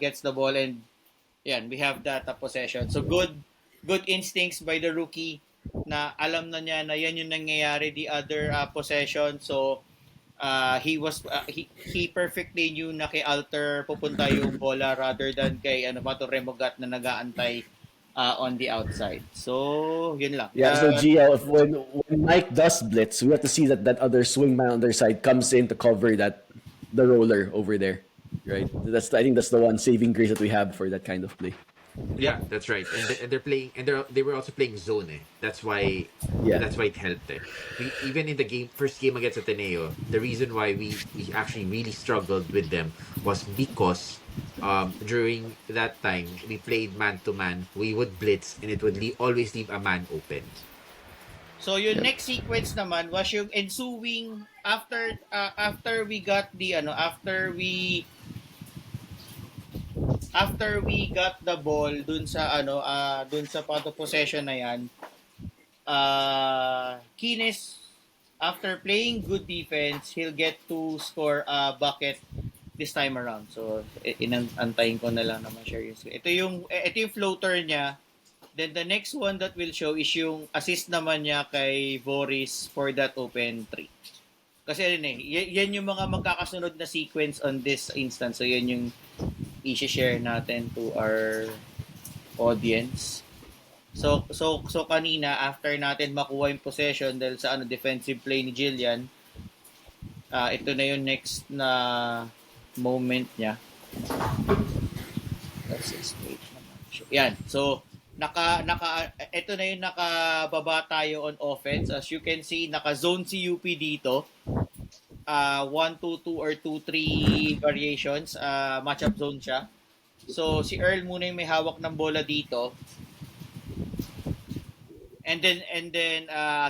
gets the ball and yan, we have that possession. So good instincts by the rookie na alam na niya na yan yung nangyayari the other possession. So he perfectly knew na kay Alter pupunta yung bola rather than kay Remogat na nagaantay on the outside. So yun lang. Yeah, so Gio, when Mike does blitz, we have to see that other swingman on their side comes in to cover the roller over there, right? I think that's the one saving grace that we have for that kind of play. Yeah, that's right. And they're playing, and they were also playing zone. That's why it helped. Even in the first game against Ateneo, the reason why we actually really struggled with them was because during that time we played man to man. We would blitz, and it would always leave a man open. So yung next sequence naman was yung ensuing after we got the after we got the ball dun sa pato possession na yan, Kines, after playing good defense, he'll get to score a bucket this time around. So inantayin ko na lang na ma-share yung screen. Ito yung floater niya. Then the next one that will show is yung assist naman niya kay Boris for that open 3. Kasi yan yung mga magkakasunod na sequence on this instance. So yan yung i-share natin to our audience. So kanina after natin makuha yung possession dahil sa defensive play ni Jillian, ito na yung next na moment niya. That's his page naman. Yan. So ito na yung nakababa tayo on offense. As you can see, naka-zone si UP dito. 1-2-2 or 2-3 variations. Matchup zone siya. So, si Earl muna yung may hawak ng bola dito. And then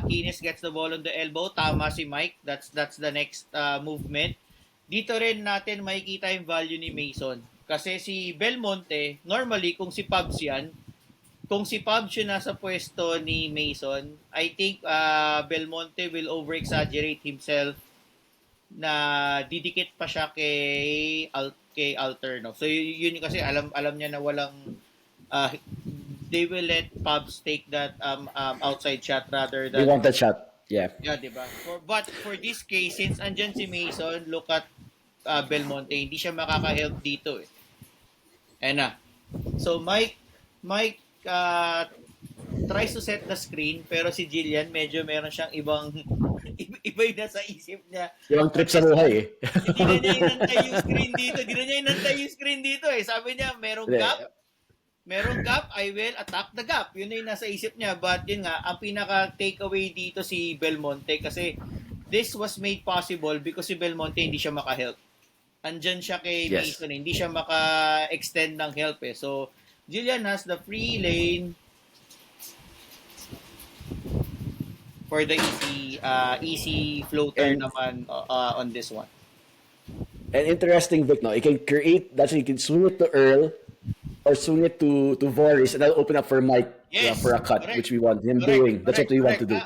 Kines gets the ball on the elbow. Tama si Mike. That's the next movement. Dito rin natin makikita yung value ni Mason. Kasi si Belmonte, normally kung si Pabs yan, kung si Pabs yung nasa pwesto ni Mason, I think Belmonte will over-exaggerate himself na didikit pa siya kay Alter, no? So yun kasi alam niya na walang they will let Pabs take that outside shot rather than They want that shot. Yeah. Yeah, diba? But for this case, since andyan si Mason, look at Belmonte, hindi siya makaka-help dito eh. Ayan na. So Mike tries to set the screen, pero si Jillian medyo meron siyang iba yung nasa isip niya. Yung trip sa buhay eh. Hindi na niya inantay yung screen dito eh. Sabi niya, merong gap, I will attack the gap. Yun na yung nasa isip niya. But yun nga, ang pinaka takeaway dito si Belmonte kasi this was made possible because si Belmonte hindi siya maka-help. Andyan siya kay Mason, hindi siya maka-extend ng help eh. So, Jillian has the free lane for the easy floater naman on this one. And interesting, Vic, no? It can create, you can swing it to Earl or swing it to Voris and that'll open up for Mike for a cut, which we want him doing. That's what we want to do.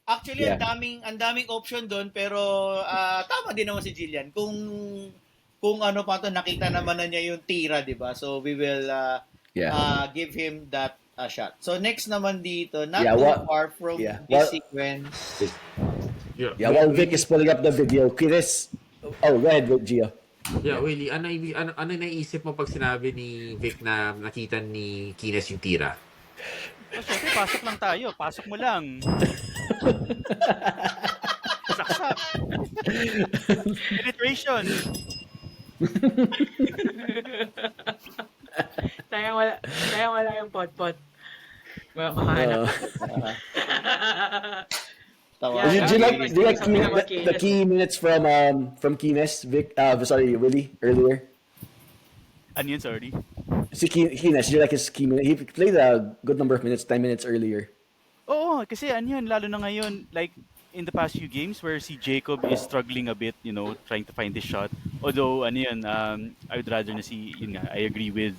Actually, ang daming option doon, pero tama din naman si Jillian. Kung nakita naman na niya yung tira, di ba? So we will give him that shot. So next naman dito, not Yeah, too what- far from yeah, this what- sequence. Yeah, while Vic is pulling up the video, Chris... Oh, go ahead, Gio. Yeah, Willie, ano naisip mo pag sinabi ni Vic na nakita ni Kines yung tira? Oh, syempre, pasok lang tayo. Pasok mo lang. Saksak. Penetration. Sayang wala yung pot-pot. Makahanap. Tawa. Yeah, Do you like Something about the Kines. key minutes from Kines, Vic? Sorry, Willie, earlier. Ano yun, sorry? Si Kines, do you like his key minutes? He played a good number of minutes, 10 minutes earlier. Oo, kasi ano yun, lalo na ngayon, like, in the past few games where si Jacob is struggling a bit, trying to find his shot. Although, ano yun, I would rather na yun nga, I agree with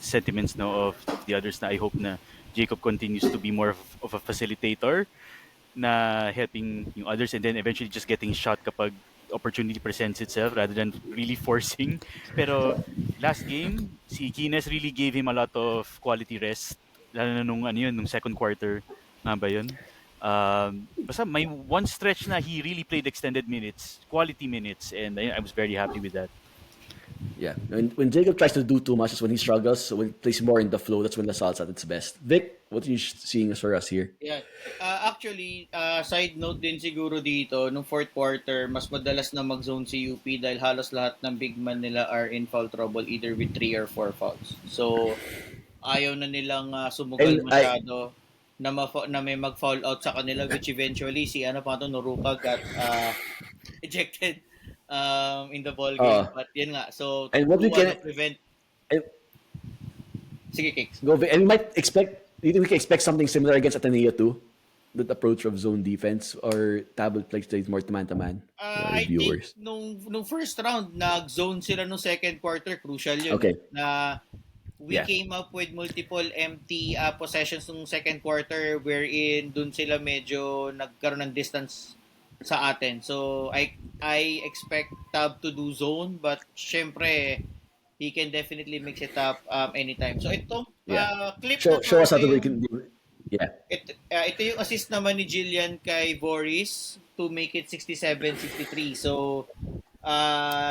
sentiments of the others na I hope na Jacob continues to be more of a facilitator na helping yung others and then eventually just getting shot kapag opportunity presents itself rather than really forcing. Pero last game, si Kines really gave him a lot of quality rest. Lalo na nung second quarter. Nga ba yun? Basta may one stretch na he really played extended minutes, quality minutes, and I was very happy with that. Yeah, when Jacob tries to do too much is when he struggles. So when he plays more in the flow, that's when the salt's at its best. Vic, what are you seeing for us here? Yeah. Actually, side note din siguro dito, nung fourth quarter, mas madalas na mag-zone si UP dahil halos lahat ng big man nila are in foul trouble either with 3 or 4 fouls. So, ayaw na nilang sumugal And masyado na may mag-foul out sa kanila which eventually si Noruka got ejected in the ball game. But yun nga. So, And what we can prevent... and, Sige, Kicks. go Vic. And we might expect. You think we can expect something similar against Ateneo too? That approach of zone defense or tablet plays more to man-to-man? I think nung first round, nag-zone sila nung second quarter. Crucial yun. Okay. Na we came up with multiple empty possessions nung second quarter wherein dun sila medyo nagkaroon ng distance sa atin. So, I expect Tab to do zone but syempre, he can definitely mix it up anytime. So, itong clip show us how we can do it. Yeah. Ito yung assist naman ni Jillian kay Boris to make it 67-63. So,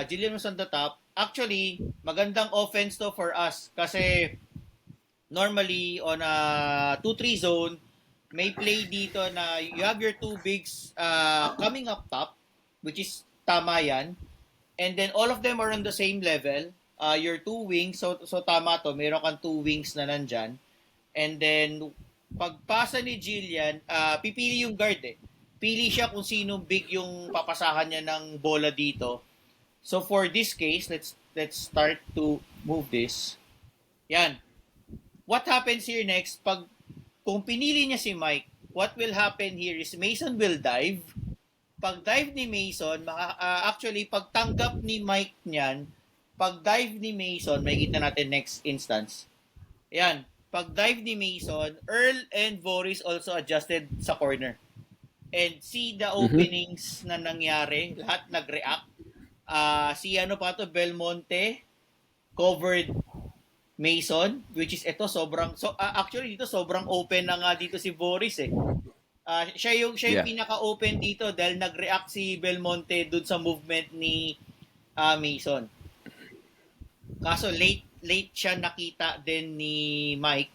Jillian was on the top. Actually, magandang offense to for us kasi normally on a 2-3 zone, may play dito na you have your two bigs coming up top, which is tama yan. And then all of them are on the same level. Your two wings, so tama to, meron kang two wings na nandyan. And then, pagpasa ni Jillian, pipili yung guard eh. Pili siya kung sino big yung papasahan niya ng bola dito. So for this case, let's start to move this. Yan. What happens here next? Kung pinili niya si Mike, what will happen here is Mason will dive. Pag dive ni Mason, actually pagtanggap ni Mike niyan, pag dive ni Mason, makikita natin next instance. Yan. Pag dive ni Mason, Earl and Boris also adjusted sa corner. And see the openings na nangyari, lahat nag-react. Si Belmonte covered Mason, which is actually dito sobrang open na nga dito si Boris eh. Siya yung pinaka-open dito dahil nag-react si Belmonte dun sa movement ni Mason. Kaso late siya nakita din ni Mike.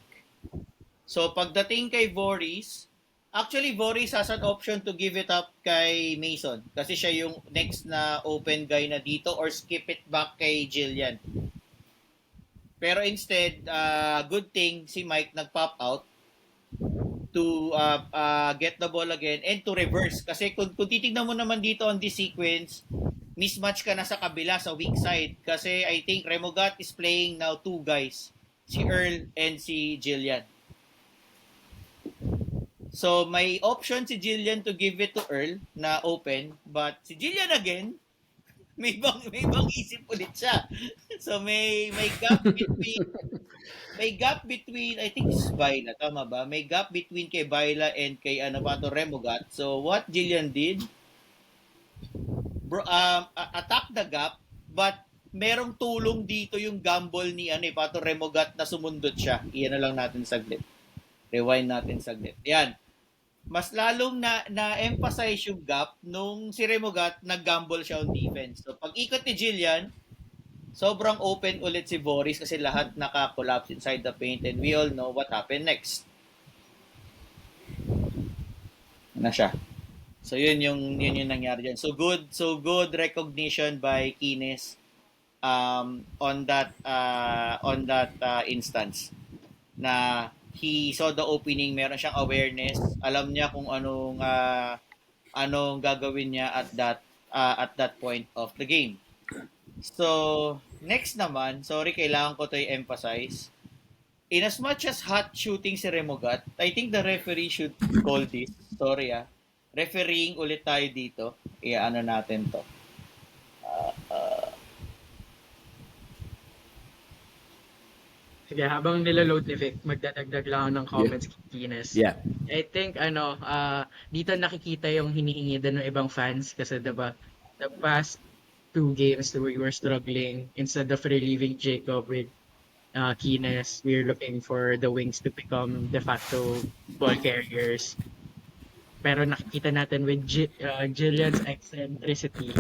So pagdating kay Boris, actually Boris has an option to give it up kay Mason kasi siya yung next na open guy na dito or skip it back kay Jillian. Pero instead, good thing si Mike nag-pop out to get the ball again and to reverse. Kasi kung titignan mo naman dito on this sequence, mismatch ka na sa kabila, sa weak side. Kasi I think Remogat is playing now two guys. Si Earl and si Jillian. So, may option si Jillian to give it to Earl na open. But si Jillian again, may bang isip ulit siya. So, may gap between I think it's Baila, tama ba? May gap between kay Baila and kay Remogat. So, what Jillian did, attack the gap, but merong tulong dito yung gamble ni Pato Remogat na sumundot siya. Iyan na lang natin saglit. Rewind natin saglit. Yan. Mas lalong na-emphasize yung gap nung si Remogat nag-gamble siya on defense. So pag ikot ni Jillian, sobrang open ulit si Boris kasi lahat naka-collapse inside the paint and we all know what happened next. Na siya. So yun yung nangyari diyan. So good recognition by Kines on that instance na he saw the opening, meron siyang awareness, alam niya kung anong gagawin niya at that point of the game. So next naman, sorry kailangan ko to i-emphasize. In as much as hot shooting si Remogat, I think the referee should call this. Sorry refereeing ulit tayo dito. Ano natin to. Sige, habang nilaload ni Vic, magdadagdag lang ako ng comments kay Kines. Yeah. I think, dito nakikita yung hinihingi din ng ibang fans kasi diba, the past 2 games we were struggling instead of relieving Jacob with Kines, we're looking for the wings to become de facto ball carriers. Pero nakikita natin with Jillian's eccentricity,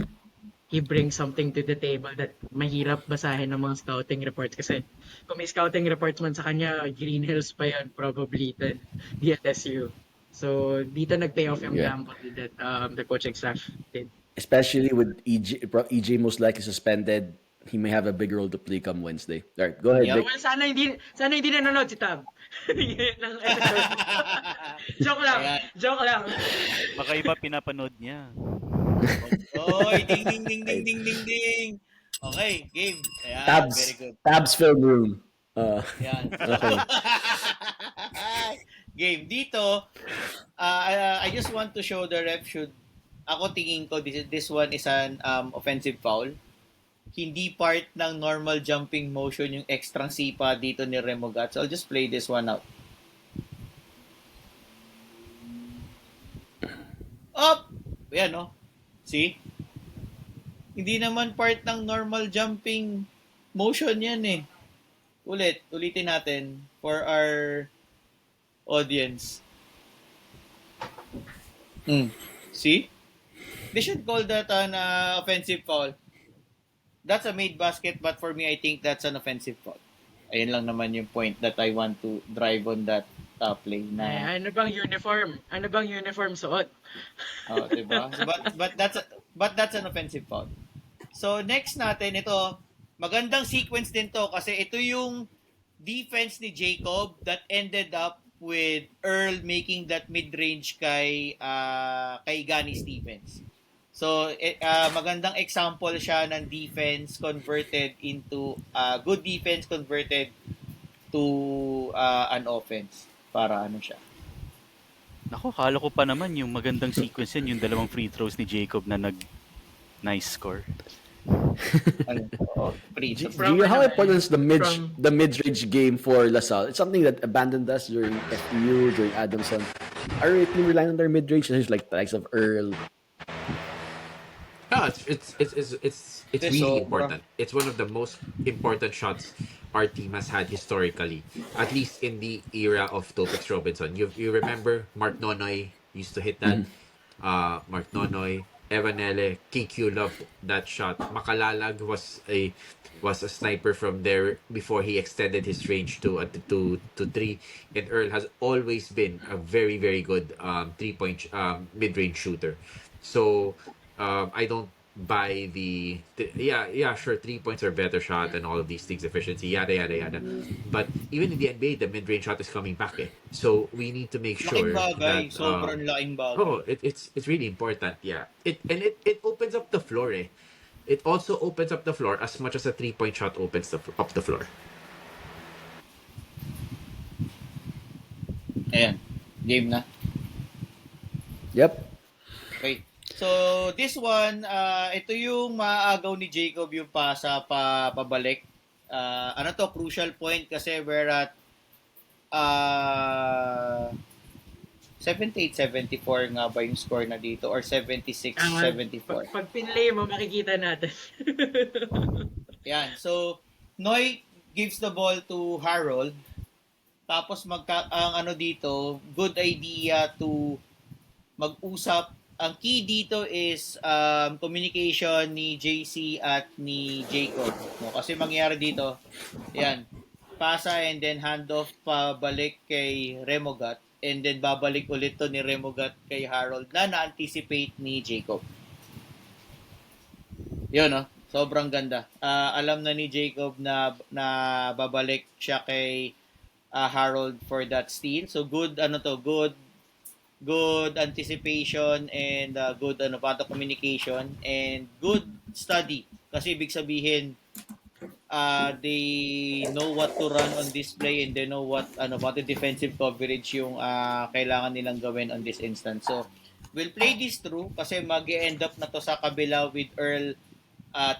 he brings something to the table that mahirap basahin ng mga scouting reports kasi kung may scouting reports man sa kanya, Green Hills pa yan probably than DSU. So dito nag-pay off yung gamble that the coaching staff did. Especially with EJ most likely suspended, he may have a big role to play come Wednesday. All right, go ahead, Vic. Well, sana hindi nanonood si Tab. Joke lang. Baka iba pinapanood niya. Oy, ding ding ding ding ding ding ding. Okay, game. Ayan, Tabs. very good. Tabs film room. Ayan. Okay. Game dito. I just want to show the ref ako tingin ko this one is an offensive foul. Hindi part ng normal jumping motion yung extra sipa dito ni Remogat. So I'll just play this one out. Up! Ayan, no? See? Hindi naman part ng normal jumping motion yan eh. Ulitin natin for our audience. See? They should call that an offensive foul. That's a made basket, but for me, I think that's an offensive foul. Ayun lang naman yung point that I want to drive on that play. Na, Ano bang uniform suot? oh, diba? So, but that's an offensive foul. So next natin, ito, magandang sequence din to kasi ito yung defense ni Jacob that ended up with Earl making that mid-range kay Gani Stevens. So, magandang example siya ng defense converted into good defense converted to an offense. Para ano siya. Nako, kala ko pa naman yung magandang sequence yun, yung dalawang free throws ni Jacob na nice score. How important is the mid-range game for LaSalle? It's something that abandoned us during FEU, during Adamson. Are we relying on their mid-range? There's like the likes of Earl. No, it's really important. It's one of the most important shots our team has had historically, at least in the era of Topex Robinson. You remember Mark Nonoy used to hit that. Mark Nonoy, Evanele, KQ loved that shot. Makalalag was a sniper from there before he extended his range to 3. And Earl has always been a very, very good 3-point mid-range shooter. So I don't buy sure, 3 points are better shot and all of these things, efficiency, yada yada yada. But even in the NBA, the mid-range shot is coming back. So we need to make sure that sobrang laking bagay. it's really important. Yeah, it opens up the floor. It also opens up the floor as much as a 3-point shot opens up the floor. Ayan, game na. Yep. Wait. So, this one, ito yung maaagaw ni Jacob yung pabalik. Crucial point kasi we're at 78-74 nga ba yung score na dito or 76-74? Pag pinlay mo, makikita natin. Yan. So, Noy gives the ball to Harold. Tapos ang ano dito, good idea to mag-usap. Ang key dito is communication ni JC at ni Jacob. No? Kasi mangyayari dito, yan, pasa and then handoff pabalik kay Remogat and then babalik ulit to ni Remogat kay Harold na na-anticipate ni Jacob. Yun, no? Sobrang ganda. Alam na ni Jacob na babalik siya kay Harold for that steal. So good good anticipation and good communication and good study. Kasi ibig sabihin they know what to run on this play and they know what the defensive coverage yung kailangan nilang gawin on this instance. So we'll play this through kasi mag-end up na to sa kabila with Earl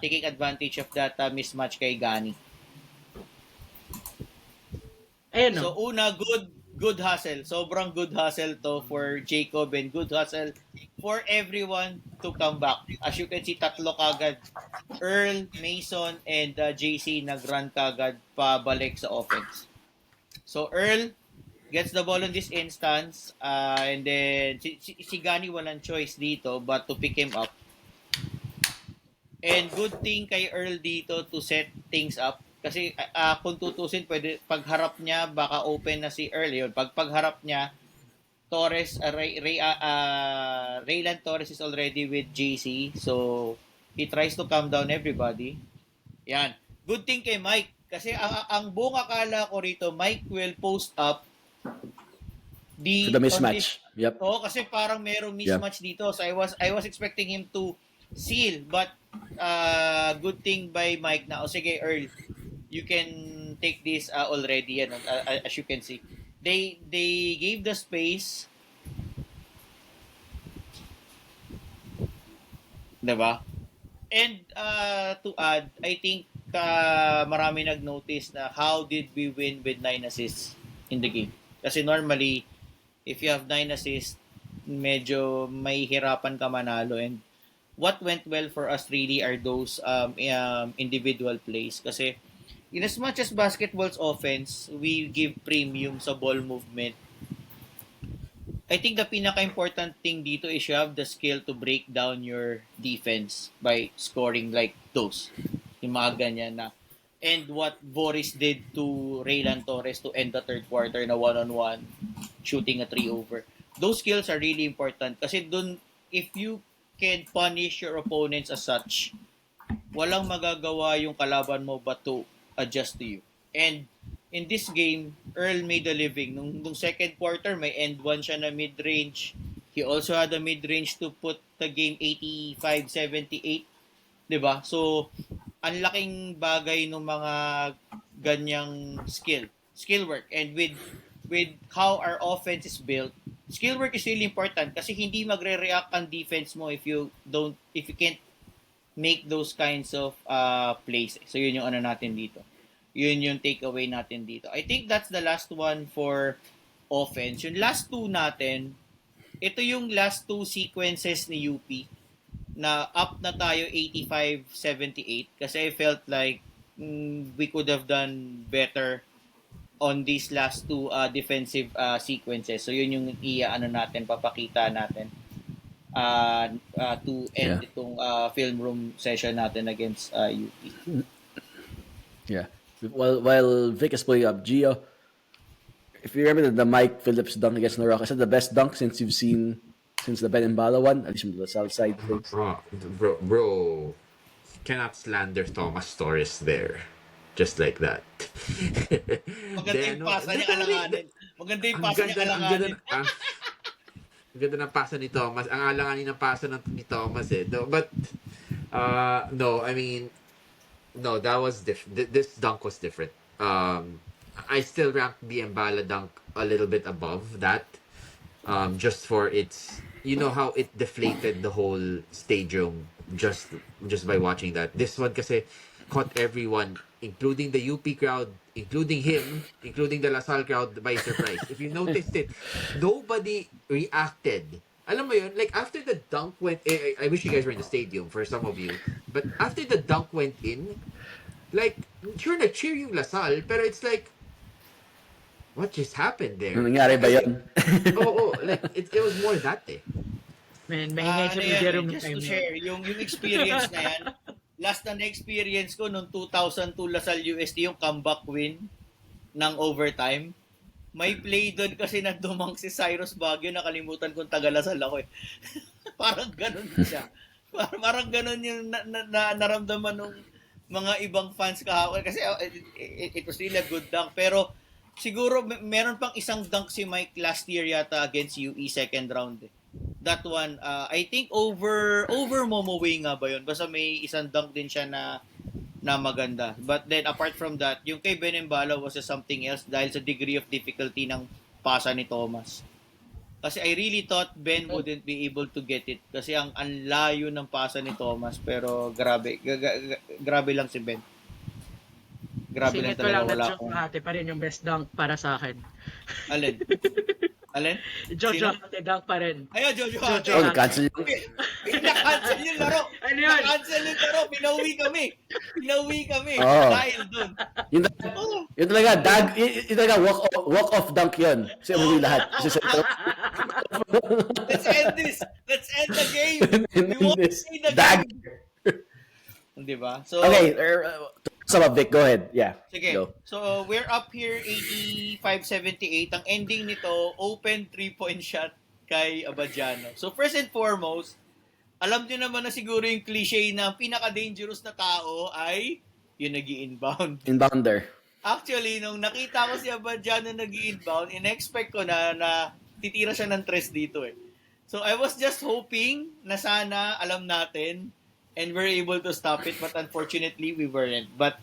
taking advantage of that mismatch kay Gani. Ayun, no? So una, good hustle. Sobrang good hustle to for Jacob and good hustle for everyone to come back. As you can see, tatlo kagad. Earl, Mason, and JC nag-run kagad pabalik sa offense. So Earl gets the ball in this instance and then si Gani walang choice dito but to pick him up. And good thing kay Earl dito to set things up. Kasi kung tutusin, pwede, pagharap niya, baka open na si Earl yun. Pagharap niya, Torres, Raylan Torres is already with JC. So, he tries to calm down everybody. Yan. Good thing kay Mike. Kasi ang buong akala ko rito, Mike will post up the mismatch. Yep. Oo, kasi parang merong mismatch dito. So, I was expecting him to seal. But, good thing by Mike na, sige, Earl, you can take this already, as you can see. They gave the space. Diba? And to add, I think marami nag-notice na how did we win with 9 assists in the game. Kasi normally, if you have 9 assists, medyo may hirapan ka manalo. And what went well for us really are those individual plays. Kasi in as much as basketball's offense, we give premium sa ball movement. I think the pinaka-important thing dito is you have the skill to break down your defense by scoring like those. Yung mga ganyan na. And what Boris did to Raylan Torres to end the third quarter na one-on-one, shooting a 3-over. Those skills are really important kasi dun, if you can punish your opponents as such, walang magagawa yung kalaban mo but to adjust to you. And in this game, Earl made a living. Nung second quarter, may end one siya na mid-range. He also had a mid-range to put the game 85-78. Diba? So, ang laking bagay ng mga ganyang skill work. And with how our offense is built, skill work is really important kasi hindi magre-react ang defense mo if you can't make those kinds of plays. So, yun yung natin dito. Yun yung takeaway natin dito. I think that's the last one for offense. Yung last two natin, ito yung last two sequences ni UP na up na tayo 85-78 kasi I felt like we could have done better on these last two defensive sequences. So, yun yung natin, papakita natin to end itong film room session natin against UP. Yeah. While Vic is pulling up Gio, if you remember the Mike Phillips dunk against Norok, is that the best dunk since you've seen since the Ben Mbala one? At least from the south side. Bro, cannot slander Thomas Torres there. Just like that. Maganda yung pasa niya alanganin. Maganda yung pasa niya alanganin. Ang ganda ng pasa ni Thomas. Ang alanganin ng pasa ni Thomas eh. No, but, no, I mean, no, that was different. This dunk was different. I still rank the Mbala dunk a little bit above that. Just for its, you know how it deflated the whole stadium just by watching that. This one kasi caught everyone, including the UP crowd, including him, including the LaSalle crowd by surprise. If you noticed it, nobody reacted. Alam mo yun, like after the dunk went, I wish you guys were in the stadium for some of you, but after the dunk went in, Like, sure, nag-cheer yung Lasal, pero it's like, what just happened there? Nangyari ba Kasi, yun? like, it was more that eh. Man, maingay Ano sa yan media eh, room ng just time to na yun. share, yung experience na yan, last na na-experience ko noong 2002 Lasal USD, yung comeback win ng overtime. May play doon kasi na dumang si Cyrus Baguio, nakalimutan kong taga Lasal ako eh. Parang ganun siya. Parang ganun yung naramdaman ng mga ibang fans kahapon. Kasi it was really a good dunk. Pero siguro meron pang isang dunk si Mike last year yata against UE second round eh. That one, I think over Momoway nga ba yun? Basta may isang dunk din siya na maganda. But then apart from that, yung kay Benembala was something else dahil sa degree of difficulty ng pasa ni Thomas. Kasi I really thought Ben wouldn't be able to get it kasi ang layo ng pasa ni Thomas, pero grabe grabe lang si Ben. Grabe lang Singit ko talaga, lang, wala Jojo akong Ate pa rin yung best dunk para sa akin. alin. Jojo Sino? Ate dunk pa rin. Ayun, Jojo. Jojo. Oh, cancel yun. Na-cancel yung laro. Ano yun? Na-cancel yung laro. Pinauwi kami. Oo. Dahil dun. Yun, Oh, yun talaga, yun talaga walk off dunk yun. Kasi umuwi lahat. Kasi let's end this. Let's end the game. We want to this see the dag. game. Di ba? So, Okay, sama Vic, go ahead. Yeah. sige. Go. So, we're up here 85-78. Ang ending nito, open 3-point shot kay Abadiano. So, first and foremost, alam nyo naman na siguro yung cliche na pinaka-dangerous na tao ay yung nag-i-inbound. Inbounder. Actually, nung nakita ko si Abadiano nag-i-inbound, in-expect ko na titira siya ng tres dito eh. So, I was just hoping na sana alam natin and we're able to stop it, but unfortunately, we weren't. But,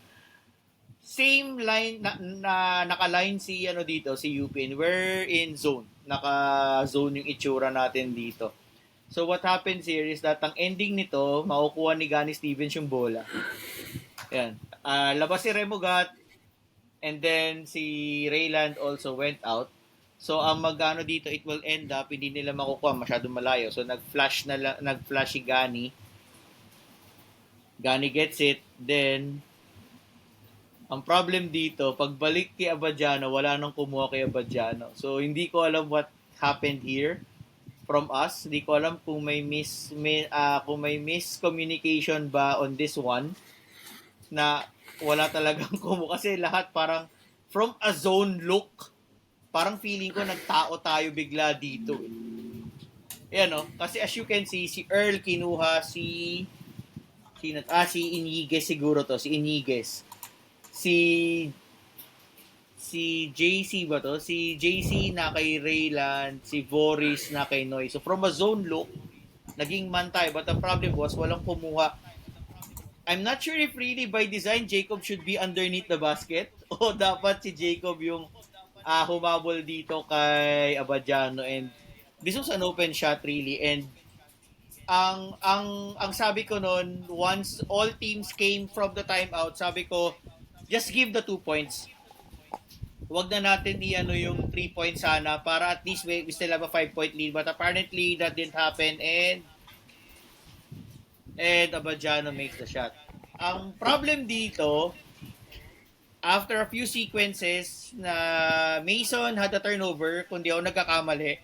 same line, naka-line si UP, and we're in zone. Naka-zone yung itsura natin dito. So, what happens here is that ang ending nito, makukuha ni Gani Stevens yung bola. Ayan. Labas si Remogat, and then si Rayland also went out. So, ang magano dito, it will end up, hindi nila makukuha, masyadong malayo. So, nag-flash si Gani. Gani gets it, then, ang problem dito, pagbalik kay Abadiano, wala nang kumuha kay Abadiano. So, hindi ko alam what happened here from us. Hindi ko alam kung may miscommunication ba on this one na wala talagang kumuha. Kasi lahat parang from a zone look, parang feeling ko nagtao tayo bigla dito. Ayan o. Kasi as you can see, si Earl kinuha si Iniguez siguro to. Si Iniguez. Si JC ba to? Si JC na kay Rayland, si Boris na kay Noy. So from a zone look, naging man tayo. But the problem was, walang kumuha. I'm not sure if really by design, Jacob should be underneath the basket. O dapat si Jacob yung humabol dito kay Abadiano. And this was an open shot really. And ang sabi ko noon, once all teams came from the timeout, sabi ko, just give the 2 points. Wag na natin yung 3 points sana para at least we still have a 5-point lead. But apparently that didn't happen and Abadiano makes the shot. Ang problem dito, after a few sequences na Mason had a turnover, kung di ako nagkakamali,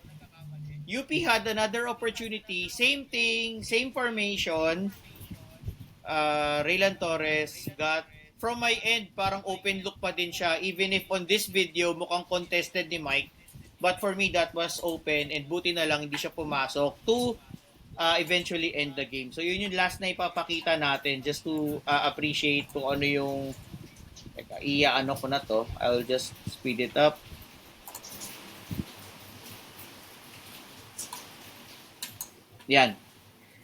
UP had another opportunity, same thing, same formation. Raylan Torres got, from my end, parang open look pa din siya, even if on this video, mukhang contested ni Mike. But for me, that was open, and buti na lang hindi siya pumasok to eventually end the game. So yun yung last na ipapakita natin, just to appreciate kung ano yung, teka, ko na to. I'll just speed it up. Yan.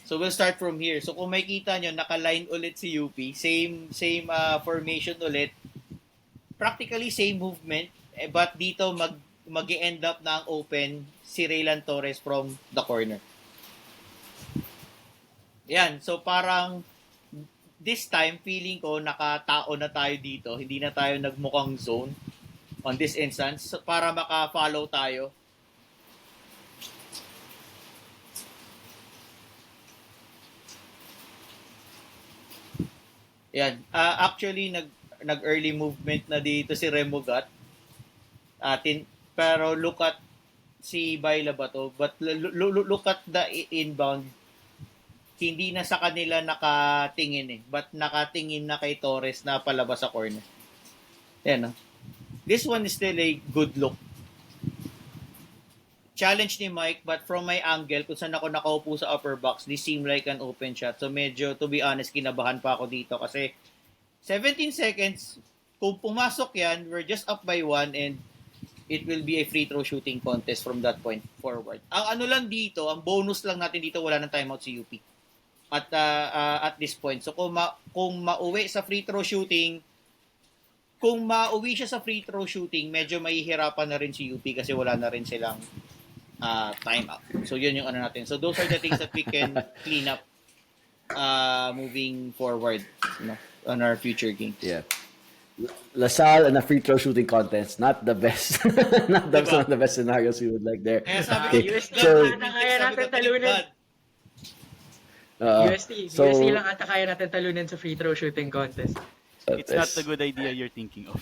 So we'll start from here. So kung makikita nyo, naka-line ulit si UP. Same formation ulit. Practically same movement. But dito mag-end up na ang open si Raylan Torres from the corner. Yan. So parang this time, feeling ko nakatao na tayo dito. Hindi na tayo nagmukhang zone on this instance para maka-follow tayo. Yan. Actually, nag-early movement na dito si Remogat. Pero look at si Baila ba to? But look at the inbound. Hindi na sa kanila nakatingin but nakatingin na kay Torres na palabas sa corner. Yan, no? This one is still a good look. Challenge ni Mike, but from my angle, kung saan ako nakaupo sa upper box, this seemed like an open shot. So medyo, to be honest, kinabahan pa ako dito kasi 17 seconds, kung pumasok yan, we're just up by 1 and it will be a free throw shooting contest from that point forward. Ang ano lang dito, ang bonus lang natin dito, wala ng timeout si UP. At this point. So kung mauwi sa free throw shooting, kung mauwi siya sa free throw shooting, medyo mahihirapan na rin si UP kasi wala na rin silang timeout. So yun yung ano natin. So those are the things that we can clean up moving forward, on our future games. Yeah. LaSalle and a free throw shooting contest, not the best. Not the best scenarios we would like there. Kaya sabi ko, kaya natin talunin. So, UST lang ata kaya natin talunin sa free throw shooting contest. It's not the good idea you're thinking of.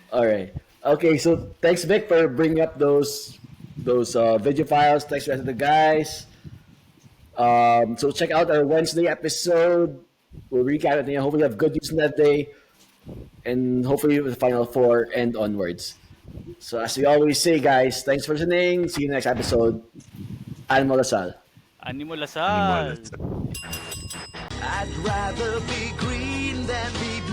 All right. Okay, so thanks, Vic, for bringing up those video files. Thanks to the guys. So check out our Wednesday episode. We'll recap it. Hopefully, we have good news on that day, and hopefully, with the Final Four and onwards. So as we always say, guys, thanks for listening. See you next episode. Animo LaSalle. Animo Lasal! I'd rather be green than be blue.